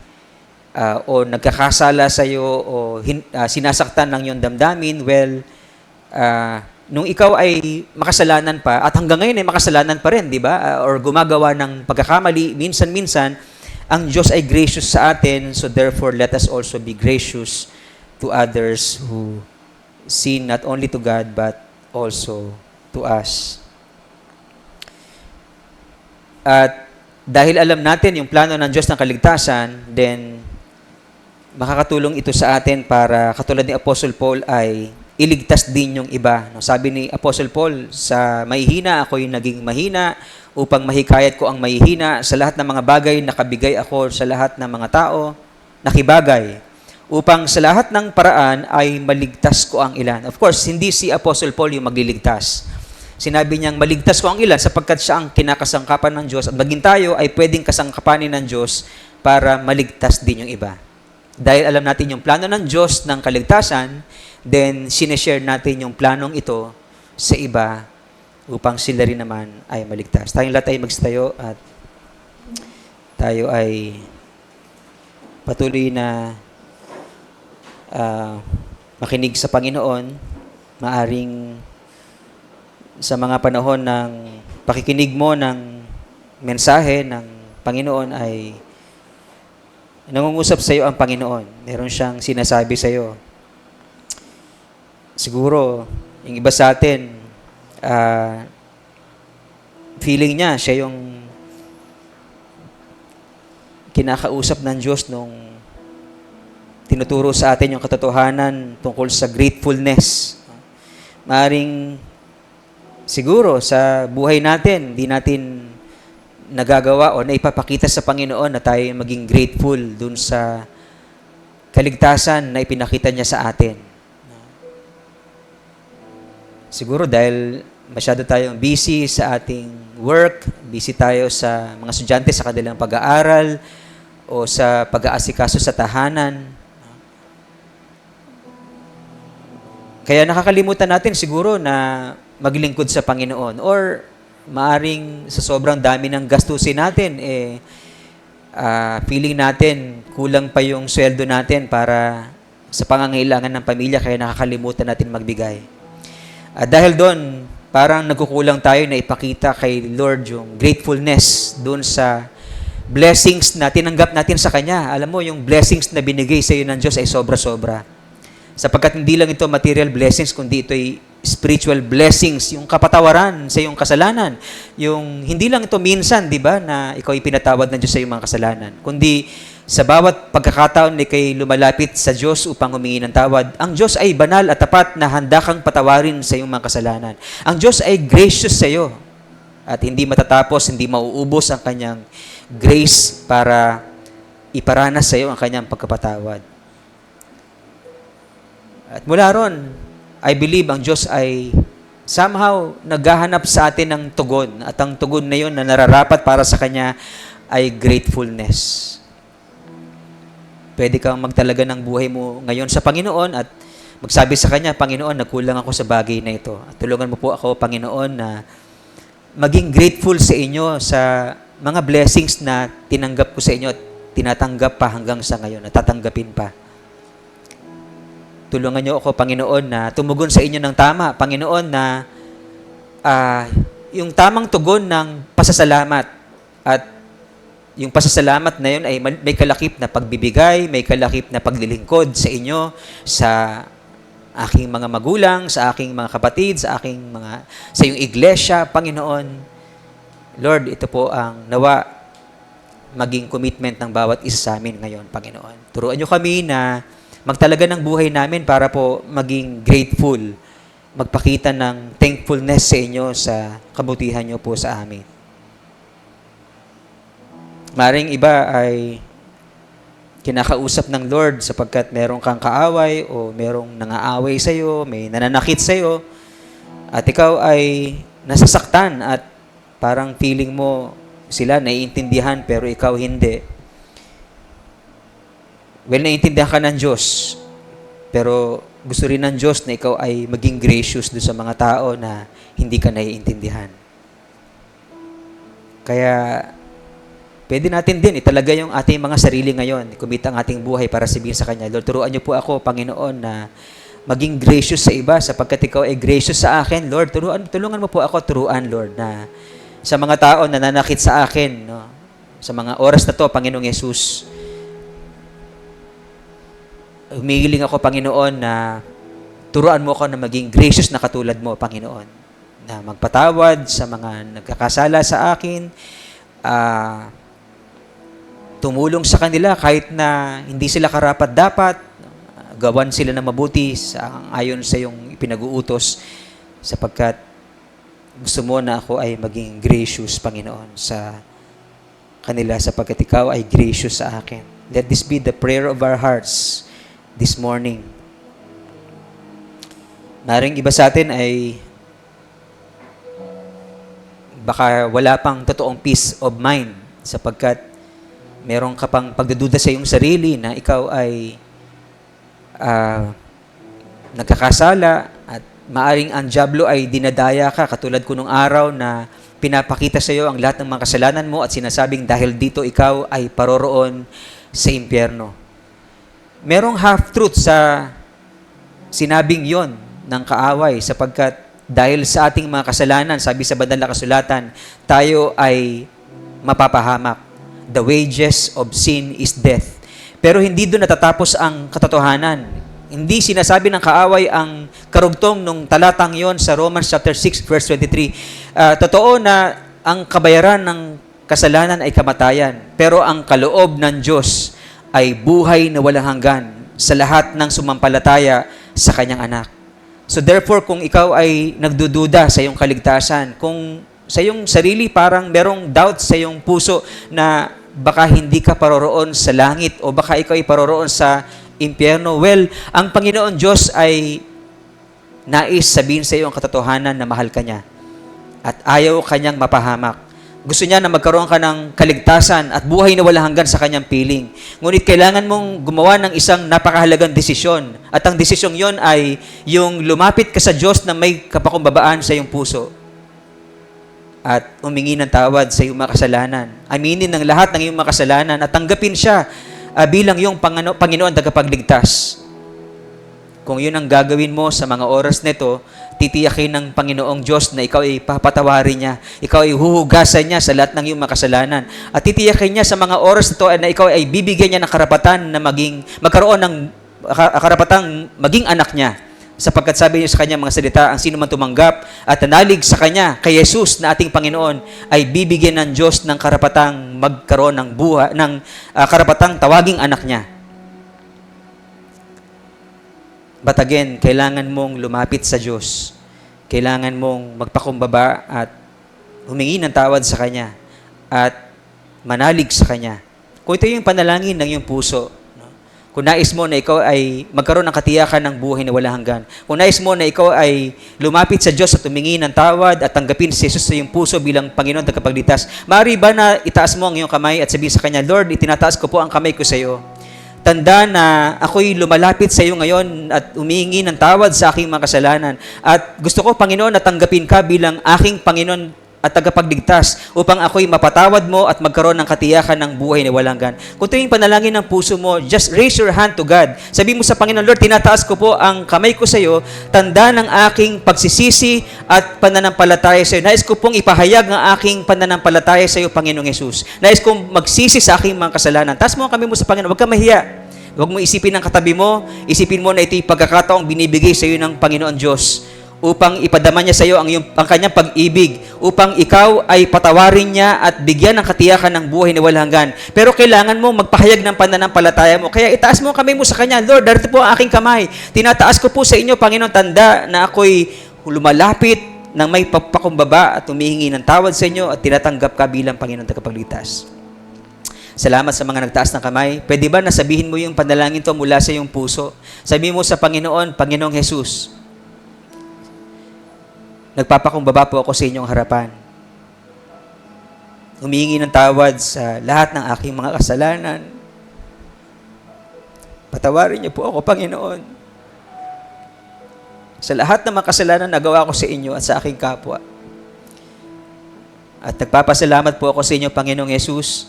o nagkakasala sa iyo o sinasaktan ng iyong damdamin, well, nung ikaw ay makasalanan pa, at hanggang ngayon ay makasalanan pa rin, di ba? Or gumagawa ng pagkakamali, minsan-minsan, ang Diyos ay gracious sa atin, so therefore, let us also be gracious to others who sin not only to God, but also to us. At dahil alam natin yung plano ng Diyos ng kaligtasan, then makakatulong ito sa atin para, katulad ni Apostle Paul, ay iligtas din yung iba. No, sabi ni Apostle Paul, sa mahihina ako'y naging mahina upang mahikayat ko ang mahihina. Sa lahat ng mga bagay, nakabigay ako sa lahat ng mga tao, nakibagay, upang sa lahat ng paraan ay maligtas ko ang ilan. Of course, hindi si Apostle Paul yung magliligtas. Sinabi niyang maligtas ko ang ilan sapagkat siya ang kinakasangkapan ng Diyos, at maging tayo ay pwedeng kasangkapanin ng Diyos para maligtas din yung iba. Dahil alam natin yung plano ng Diyos ng kaligtasan, then sineshare natin yung planong ito sa iba upang sila rin naman ay maligtas. Tayong lahat ay magstayo at tayo ay patuloy na makinig sa Panginoon. Maaring sa mga panahon ng pakikinig mo ng mensahe ng Panginoon ay nangungusap sa iyo ang Panginoon. Meron siyang sinasabi sa iyo. Siguro, yung iba sa atin, feeling niya, siya yung kinakausap ng Diyos nung tinuturo sa atin yung katotohanan tungkol sa gratefulness. Maaring siguro sa buhay natin, di natin nagagawa o naipapakita sa Panginoon na tayo maging grateful dun sa kaligtasan na ipinakita niya sa atin. Siguro dahil masyado tayong busy sa ating work, busy tayo sa mga estudyante sa kanilang pag-aaral o sa pag-aasikaso sa tahanan. Kaya nakakalimutan natin siguro na maglingkod sa Panginoon, or maaring sa sobrang dami ng gastusin natin, feeling natin kulang pa yung sweldo natin para sa pangangailangan ng pamilya, kaya nakakalimutan natin magbigay. Dahil doon, parang nagkukulang tayo na ipakita kay Lord yung gratefulness doon sa blessings na tinanggap natin sa Kanya. Alam mo, yung blessings na binigay sa iyo ng Diyos ay sobra-sobra. Sapagkat hindi lang ito material blessings, kundi ito ay spiritual blessings, yung kapatawaran sa iyong kasalanan. Yung hindi lang ito minsan, di ba, na ikaw ay pinatawad ng Diyos sa iyong mga kasalanan, kundi sa bawat pagkakataon na ikay lumalapit sa Diyos upang humingi ng tawad, ang Diyos ay banal at tapat na handa kang patawarin sa iyong mga kasalanan. Ang Diyos ay gracious sa iyo at hindi matatapos, hindi mauubos ang Kanyang grace para iparanas sa iyo ang Kanyang pagkapatawad. At mula ron, I believe ang Diyos ay somehow naghahanap sa atin ng tugon. At ang tugon na yun na nararapat para sa Kanya ay gratefulness. Pwede kang magtalaga ng buhay mo ngayon sa Panginoon at magsabi sa Kanya, Panginoon, nagkulang ako sa bagay na ito. At tulungan mo po ako, Panginoon, na maging grateful sa inyo sa mga blessings na tinanggap ko sa inyo at tinatanggap pa hanggang sa ngayon, at tatanggapin pa. Tulungan niyo ako, Panginoon, na tumugon sa inyo ng tama. Panginoon, na yung tamang tugon ng pasasalamat. At yung pasasalamat na yun ay may kalakip na pagbibigay, may kalakip na paglilingkod sa inyo, sa aking mga magulang, sa aking mga kapatid, sa iyong iglesia, Panginoon. Lord, ito po ang nawa maging commitment ng bawat isa sa amin ngayon, Panginoon. Turuan niyo kami na magtalaga ng buhay namin para po maging grateful, magpakita ng thankfulness sa inyo sa kabutihan niyo po sa amin. Maring iba ay kinakausap ng Lord sapagkat merong kang kaaway o merong nangaaway sa iyo, may nananakit sa iyo, at ikaw ay nasasaktan at parang feeling mo sila naiintindihan pero ikaw hindi. Well, naiintindihan ka ng Diyos. Pero gusto rin ng Diyos na ikaw ay maging gracious doon sa mga tao na hindi ka naiintindihan. Kaya, pwede natin din italaga yung ating mga sarili ngayon, kumita ang ating buhay para sabihin sa Kanya, Lord, turuan niyo po ako, Panginoon, na maging gracious sa iba sapagkat ikaw ay gracious sa akin. Lord, tulungan mo po ako, turuan, Lord, na sa mga tao na nanakit sa akin, no? Sa mga oras na to, Panginoong Yesus, humihiling ako, Panginoon, na turuan mo ako na maging gracious na katulad mo, Panginoon. Na magpatawad sa mga nagkakasala sa akin, tumulong sa kanila kahit na hindi sila karapat-dapat, gawan sila na mabuti ayon sa iyong ipinag-uutos sapagkat gusto mo na ako ay maging gracious, Panginoon, sa kanila sapagkat ikaw ay gracious sa akin. Let this be the prayer of our hearts this morning. Maring iba sa atin ay baka wala pang totoong peace of mind sapagkat meron ka pang pagdududa sa iyong sarili na ikaw ay nagkakasala at maaring ang dyablo ay dinadaya ka katulad ko nung araw na pinapakita sa iyo ang lahat ng mga kasalanan mo at sinasabing dahil dito ikaw ay paroroon sa impyerno. Merong half-truth sa sinabing yon ng kaaway sapagkat dahil sa ating mga kasalanan, sabi sa banal na kasulatan, tayo ay mapapahamak. The wages of sin is death. Pero hindi doon natatapos ang katotohanan. Hindi sinasabi ng kaaway ang karugtong nung talatang yon sa Romans chapter 6 verse 23. Totoo na ang kabayaran ng kasalanan ay kamatayan, pero ang kaloob ng Diyos ay buhay na walang hanggan sa lahat ng sumampalataya sa Kanyang anak. So therefore, kung ikaw ay nagdududa sa iyong kaligtasan, kung sa iyong sarili parang merong doubt sa iyong puso na baka hindi ka paroroon sa langit o baka ikaw ay paroroon sa impyerno, well, ang Panginoon Diyos ay nais sabihin sa iyo ang katotohanan na mahal ka niya at ayaw kanyang mapahamak. Gusto niya na magkaroon ka ng kaligtasan at buhay na walang hanggan sa kanyang piling. Ngunit kailangan mong gumawa ng isang napakahalagang desisyon. At ang desisyong yon ay yung lumapit ka sa Diyos na may kapakumbabaan sa iyong puso. At humingi ng tawad sa iyong mga kasalanan. Aminin ng lahat ng iyong mga kasalanan at tanggapin siya bilang iyong Panginoon tagapagligtas. Kung yun ang gagawin mo sa mga oras nito, titiyakin ng Panginoong Diyos na ikaw ay papatawarin niya. Ikaw ay huhugasan niya sa lahat ng iyong makasalanan. At titiyakin niya sa mga oras nito na ikaw ay bibigyan niya ng karapatan na magkaroon ng karapatang maging anak niya. Sapagkat sabi niya sa kanya mga salita, ang sino man tumanggap at nanalig sa kanya, kay Jesus na ating Panginoon, ay bibigyan ng Diyos ng karapatang magkaroon ng buhay, ng karapatang tawaging anak niya. But again, kailangan mong lumapit sa Diyos. Kailangan mong magpakumbaba at humingi ng tawad sa Kanya at manalig sa Kanya. Kung ito yung panalangin ng iyong puso, no? Kung nais mo na ikaw ay magkaroon ng katiyakan ng buhay na walang hanggan, kung nais mo na ikaw ay lumapit sa Diyos at humingi ng tawad at tanggapin si Jesus sa iyong puso bilang Panginoon at tagapagligtas, maaari ba na itaas mo ang iyong kamay at sabihin sa Kanya, Lord, itinataas ko po ang kamay ko sa iyo. Tanda na ako'y lumalapit sa iyo ngayon at humingi ng tawad sa aking mga kasalanan. At gusto ko, Panginoon, na tanggapin ka bilang aking Panginoon at tagapagligtas upang ako'y mapatawad mo at magkaroon ng katiyakan ng buhay na walang hanggan. Kung ito yung panalangin ng puso mo, just raise your hand to God. Sabi mo sa Panginoon, Lord, tinataas ko po ang kamay ko sa iyo, tanda ng aking pagsisisi at pananampalataya sa iyo. Nais ko pong ipahayag ang aking pananampalataya sa iyo, Panginoong Yesus. Nais kong magsisi sa aking mga kasalanan. Taas mo ang kamay mo sa Panginoon, huwag ka mahiya. Huwag mo isipin ng katabi mo, isipin mo na ito'y pagkakataong binibigay sa iyo ng Panginoon Diyos upang ipadama niya sa iyo ang kanyang pag-ibig, upang ikaw ay patawarin niya at bigyan ng katiyakan ng buhay na walang hanggan. Pero kailangan mo magpahayag ng pananampalataya mo. Kaya itaas mo ang kamay mo sa Kanya, Lord, darito po ang aking kamay. Tinataas ko po sa inyo, Panginoon, tanda na ako'y lumalapit ng may pakumbaba at humihingi ng tawad sa inyo at tinatanggap ka bilang Panginoon tagapagligtas. Salamat sa mga nagtaas ng kamay. Pwede ba nasabihin mo yung panalangin to mula sa iyong puso? Sabihin mo sa Panginoon, Panginoong Jesus, nagpapakumbaba po ako sa inyong harapan. Humihingi ng tawad sa lahat ng aking mga kasalanan. Patawarin niyo po ako, Panginoon. sa lahat ng mga kasalanan na gawa ko sa inyo at sa aking kapwa. At nagpapasalamat po ako sa inyo, Panginoong Yesus,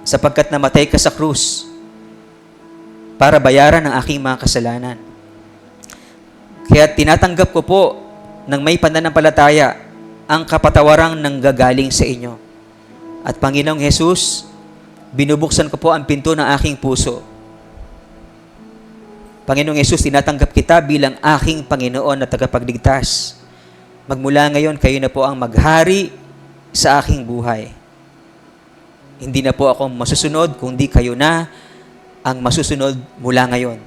sapagkat namatay ka sa krus para bayaran ang aking mga kasalanan. Kaya tinatanggap ko po ng may pananampalataya ang kapatawarang nanggagaling sa inyo. At Panginoong Yesus, binubuksan ko po ang pinto ng aking puso. Panginoong Yesus, tinatanggap kita bilang aking Panginoon at tagapagligtas. Magmula ngayon, kayo na po ang maghari sa aking buhay. Hindi na po ako masusunod, kundi kayo na ang masusunod mula ngayon.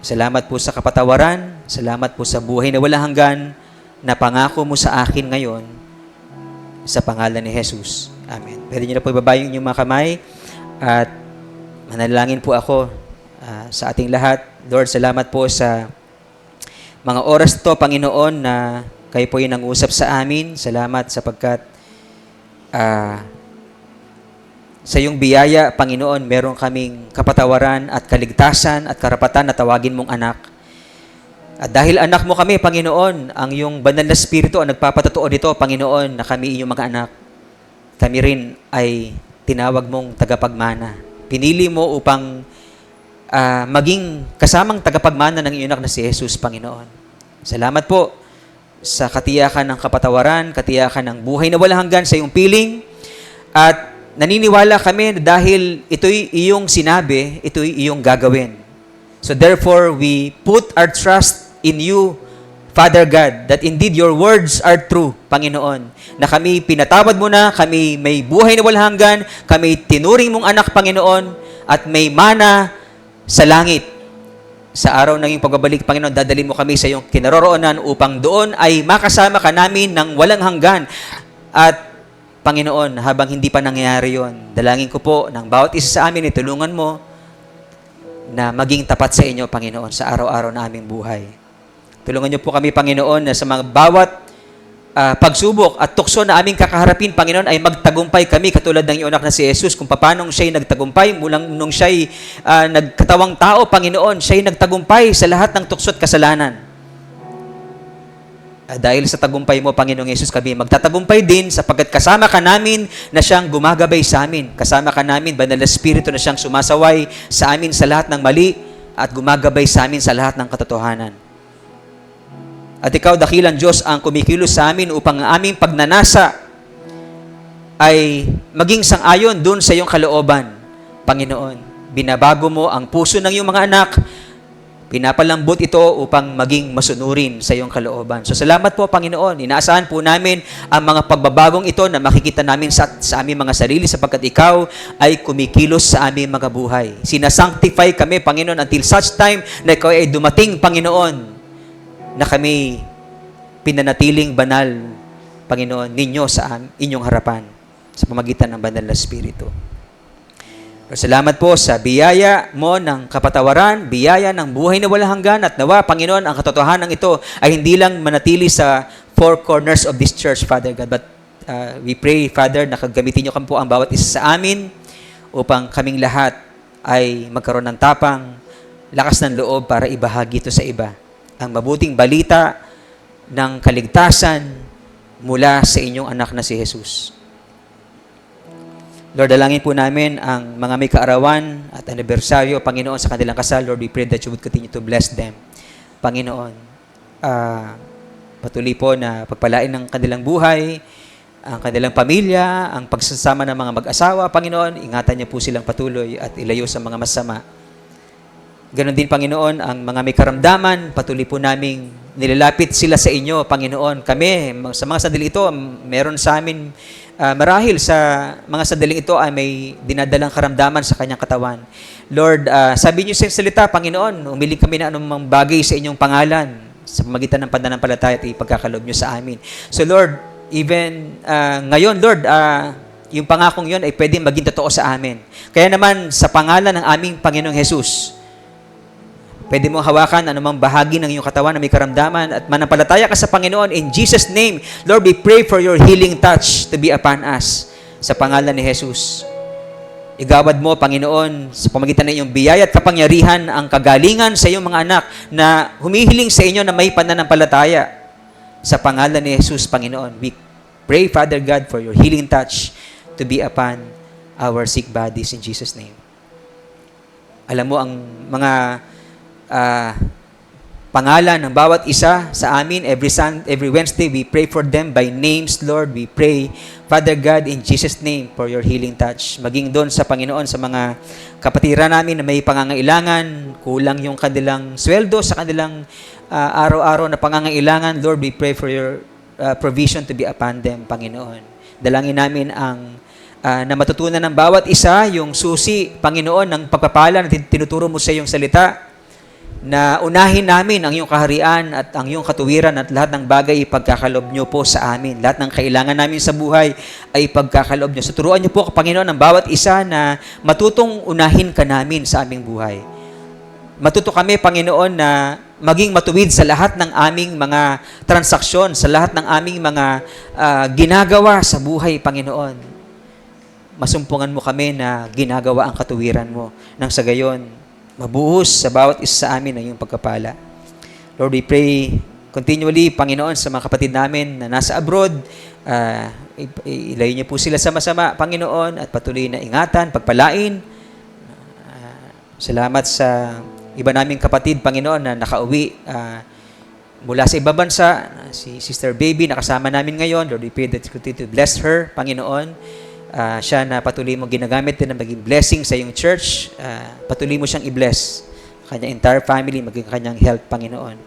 Salamat po sa kapatawaran, salamat po sa buhay na walang hanggan na pangako mo sa akin ngayon sa pangalan ni Jesus. Amen. Pwede niyo na po ibaba yung inyong mga kamay at manalangin po ako sa ating lahat. Lord, salamat po sa mga oras to, Panginoon, na kayo po yung nangusap sa amin. Salamat sapagkat sa iyong biyaya, Panginoon, meron kaming kapatawaran at kaligtasan at karapatan na tawagin mong anak. At dahil anak mo kami, Panginoon, ang iyong banal na Espiritu ang nagpapatotoo nito, Panginoon, na kami iyong mga anak. Kami rin ay tinawag mong tagapagmana. Pinili mo upang maging kasamang tagapagmana ng iyong anak na si Jesus, Panginoon. Salamat po sa katiyakan ng kapatawaran, katiyakan ng buhay na walang hanggan sa iyong piling. At naniniwala kami dahil ito'y iyong sinabi, ito'y iyong gagawin. So therefore, we put our trust in you, Father God, that indeed your words are true, Panginoon. Na kami pinatawad mo na, kami may buhay na walang hanggan, kami tinuring mong anak, Panginoon, at may mana sa langit. Sa araw ng iyong pagbabalik, Panginoon, dadalhin mo kami sa iyong kinaroroonan upang doon ay makasama ka namin ng walang hanggan. At Panginoon, habang hindi pa nangyayari yon, dalangin ko po ng bawat isa sa amin, itulungan mo na maging tapat sa inyo, Panginoon, sa araw-araw na aming buhay. Tulungan niyo po kami, Panginoon, na sa mga bawat pagsubok at tukso na aming kakaharapin, Panginoon, ay magtagumpay kami katulad ng iyong anak na si Jesus, kung paano siya'y nagtagumpay mulang nung siya'y nagkatawang tao, Panginoon, siya'y nagtagumpay sa lahat ng tukso at kasalanan. Dahil sa tagumpay mo, Panginoong Yesus, kami magtatagumpay din sapagkat kasama ka namin na siyang gumagabay sa amin. Kasama ka namin, Banal na Espiritu, na siyang sumasaway sa amin sa lahat ng mali at gumagabay sa amin sa lahat ng katotohanan. At ikaw, dakilang Diyos, ang kumikilos sa amin upang ang aming pagnanasa ay maging sang-ayon dun sa iyong kalooban. Panginoon, binabago mo ang puso ng iyong mga anak. Pinapalambot ito upang maging masunurin sa iyong kalooban. So salamat po, Panginoon. Inaasahan po namin ang mga pagbabagong ito na makikita namin sa aming mga sarili sapagkat ikaw ay kumikilos sa aming mga buhay. Sinasanctify kami, Panginoon, until such time na ikaw ay dumating, Panginoon, na kami pinanatiling banal, Panginoon, ninyo sa inyong harapan sa pamagitan ng Banal na Espiritu. Salamat po sa biyaya mo ng kapatawaran, biyaya ng buhay na walang hanggan, at nawa, Panginoon, ang katotohanan ito ay hindi lang manatili sa four corners of this church, Father God, but we pray, Father, na kagamitin niyo kami po ang bawat isa sa amin upang kaming lahat ay magkaroon ng tapang, lakas ng loob para ibahagi ito sa iba. Ang mabuting balita ng kaligtasan mula sa inyong anak na si Jesus. Lord, dalangin po namin ang mga may kaarawan at anibersaryo, Panginoon, sa kanilang kasal. Lord, we pray that you would continue to bless them. Panginoon, patuloy po na pagpalain ng kanilang buhay, ang kanilang pamilya, ang pagsasama ng mga mag-asawa. Panginoon, ingatan niyo po silang patuloy at ilayo sa mga masama. Ganon din, Panginoon, ang mga may karamdaman, patuloy po naming nilalapit sila sa inyo, Panginoon. Kami, sa mga sandali ito, meron sa amin, marahil sa mga sandaling ito ay may dinadalang karamdaman sa kanyang katawan. Lord, sabi niyo sa salita, Panginoon, umiling kami na anumang bagay sa inyong pangalan sa pamagitan ng pananampalataya at ipagkakaloob niyo sa amin. So Lord, even ngayon, Lord, yung pangakong yun ay pwedeng maging totoo sa amin. Kaya naman, sa pangalan ng aming Panginoong Jesus, pwede mo hawakan anumang bahagi ng iyong katawan na may karamdaman at manampalataya ka sa Panginoon. In Jesus' name, Lord, we pray for your healing touch to be upon us. Sa pangalan ni Jesus. Igawad mo, Panginoon, sa pamagitan ng iyong biyaya at kapangyarihan ang kagalingan sa iyong mga anak na humihiling sa inyo na may pananampalataya. Sa pangalan ni Jesus, Panginoon, we pray, Father God, for your healing touch to be upon our sick bodies in Jesus' name. Alam mo, ang mga pangalan ng bawat isa sa amin, every Wednesday, we pray for them by names, Lord. We pray, Father God, in Jesus' name, for your healing touch. Maging doon sa Panginoon, sa mga kapatiran namin na may pangangailangan, kulang yung kanilang sweldo sa kanilang araw-araw na pangangailangan, Lord, we pray for your provision to be upon them, Panginoon. Dalangin namin ang na matutunan ng bawat isa yung susi, Panginoon, ng pagpapala na tinuturo mo sa iyong salita, na unahin namin ang iyong kaharian at ang iyong katuwiran at lahat ng bagay ipagkakalob niyo po sa amin. Lahat ng kailangan namin sa buhay ay ipagkakalob niyo. So turuan niyo po, Panginoon, ang bawat isa na matutong unahin ka namin sa aming buhay. Matuto kami, Panginoon, na maging matuwid sa lahat ng aming mga transaksyon, sa lahat ng aming mga ginagawa sa buhay, Panginoon. Masumpungan mo kami na ginagawa ang katuwiran mo. Nang sa gayon, mabuhos sa bawat isa sa amin ang iyong pagkapala. Lord, we pray continually, Panginoon, sa mga kapatid namin na nasa abroad. Ilayo niyo po sila sa masama, Panginoon, at patuloy na ingatan, pagpalain. Salamat sa iba naming kapatid, Panginoon, na nakauwi mula sa ibang bansa. Si Sister Baby, nakasama namin ngayon. Lord, we pray that you continue to bless her, Panginoon. Siya na patuloy mong ginagamit din na maging blessing sa iyong church. Patuloy mo siyang i-bless. Kanyang entire family, maging kanyang health, Panginoon.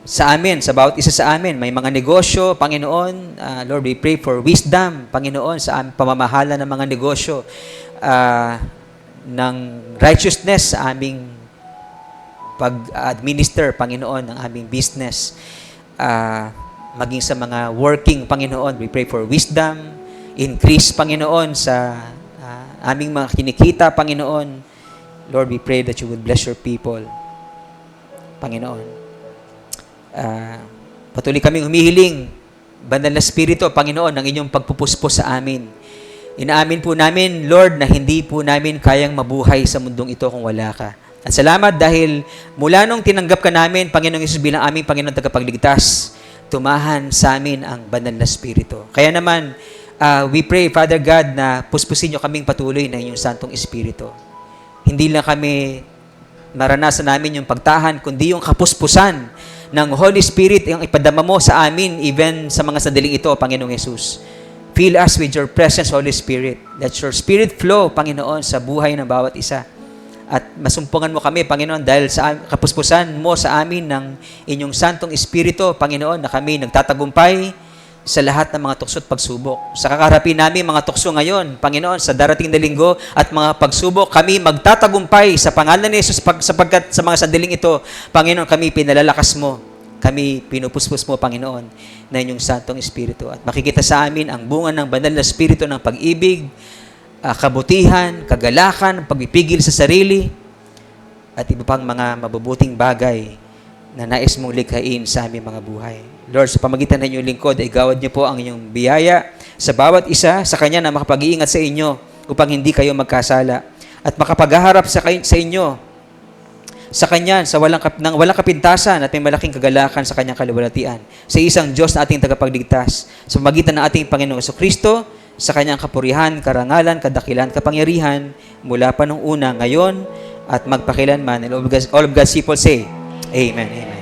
Sa amin, sa bawat isa sa amin, may mga negosyo, Panginoon. Lord, we pray for wisdom, Panginoon, sa aming pamamahala ng mga negosyo. Ng righteousness sa aming pag-administer, Panginoon, ng aming business. Maging sa mga working, Panginoon, we pray for wisdom, increase, Panginoon, sa aming mga kinikita, Panginoon. Lord, we pray that you would bless your people, Panginoon. Patuloy kaming humihiling, Banal na Espiritu, Panginoon, ng inyong pagpupuspos sa amin. Inaamin po namin, Lord, na hindi po namin kayang mabuhay sa mundong ito kung wala ka. At salamat dahil mula nung tinanggap ka namin, Panginoong Yesus, bilang aming Panginoon tagapagligtas, tumahan sa amin ang Banal na Espiritu. Kaya naman, we pray, Father God, na puspusin niyo kaming patuloy ng inyong Santong Espiritu. Hindi lang kami naranasan namin yung pagtahan, kundi yung kapuspusan ng Holy Spirit, yung ipadama mo sa amin, even sa mga sandaling ito, Panginoong Yesus. Fill us with your presence, Holy Spirit. Let your Spirit flow, Panginoon, sa buhay ng bawat isa. At masumpungan mo kami, Panginoon, dahil sa kapuspusan mo sa amin ng inyong Santong Espiritu, Panginoon, na kami nagtatagumpay sa lahat ng mga tukso at pagsubok. Sa kakarapin namin mga tukso ngayon, Panginoon, sa darating na linggo at mga pagsubok, kami magtatagumpay sa pangalan ni Jesus sapagkat sa mga sandaling ito, Panginoon, kami pinalalakas mo. Kami pinupuspos mo, Panginoon, na inyong Santong Espiritu. At makikita sa amin ang bunga ng Banal na Espiritu ng pag-ibig, kabutihan, kagalakan, pagpipigil sa sarili, at iba pang mga mabubuting bagay na nais mong likhain sa aming mga buhay. Lord, sa pamagitan ng inyong lingkod, ay gawad niyo po ang inyong biyaya sa bawat isa sa Kanya na makapag-iingat sa inyo upang hindi kayo magkasala at makapaghaharap sa inyo sa Kanya sa walang kapintasan at may malaking kagalakan sa Kanyang kaluwalhatian. Sa isang Diyos na ating tagapagligtas, sa pamagitan ng ating Panginoong Jesucristo, sa Kanyang kapurihan, karangalan, kadakilan, kapangyarihan, mula pa nung una, ngayon, at magpakilanman. And all of God's people say, Amen. Amen.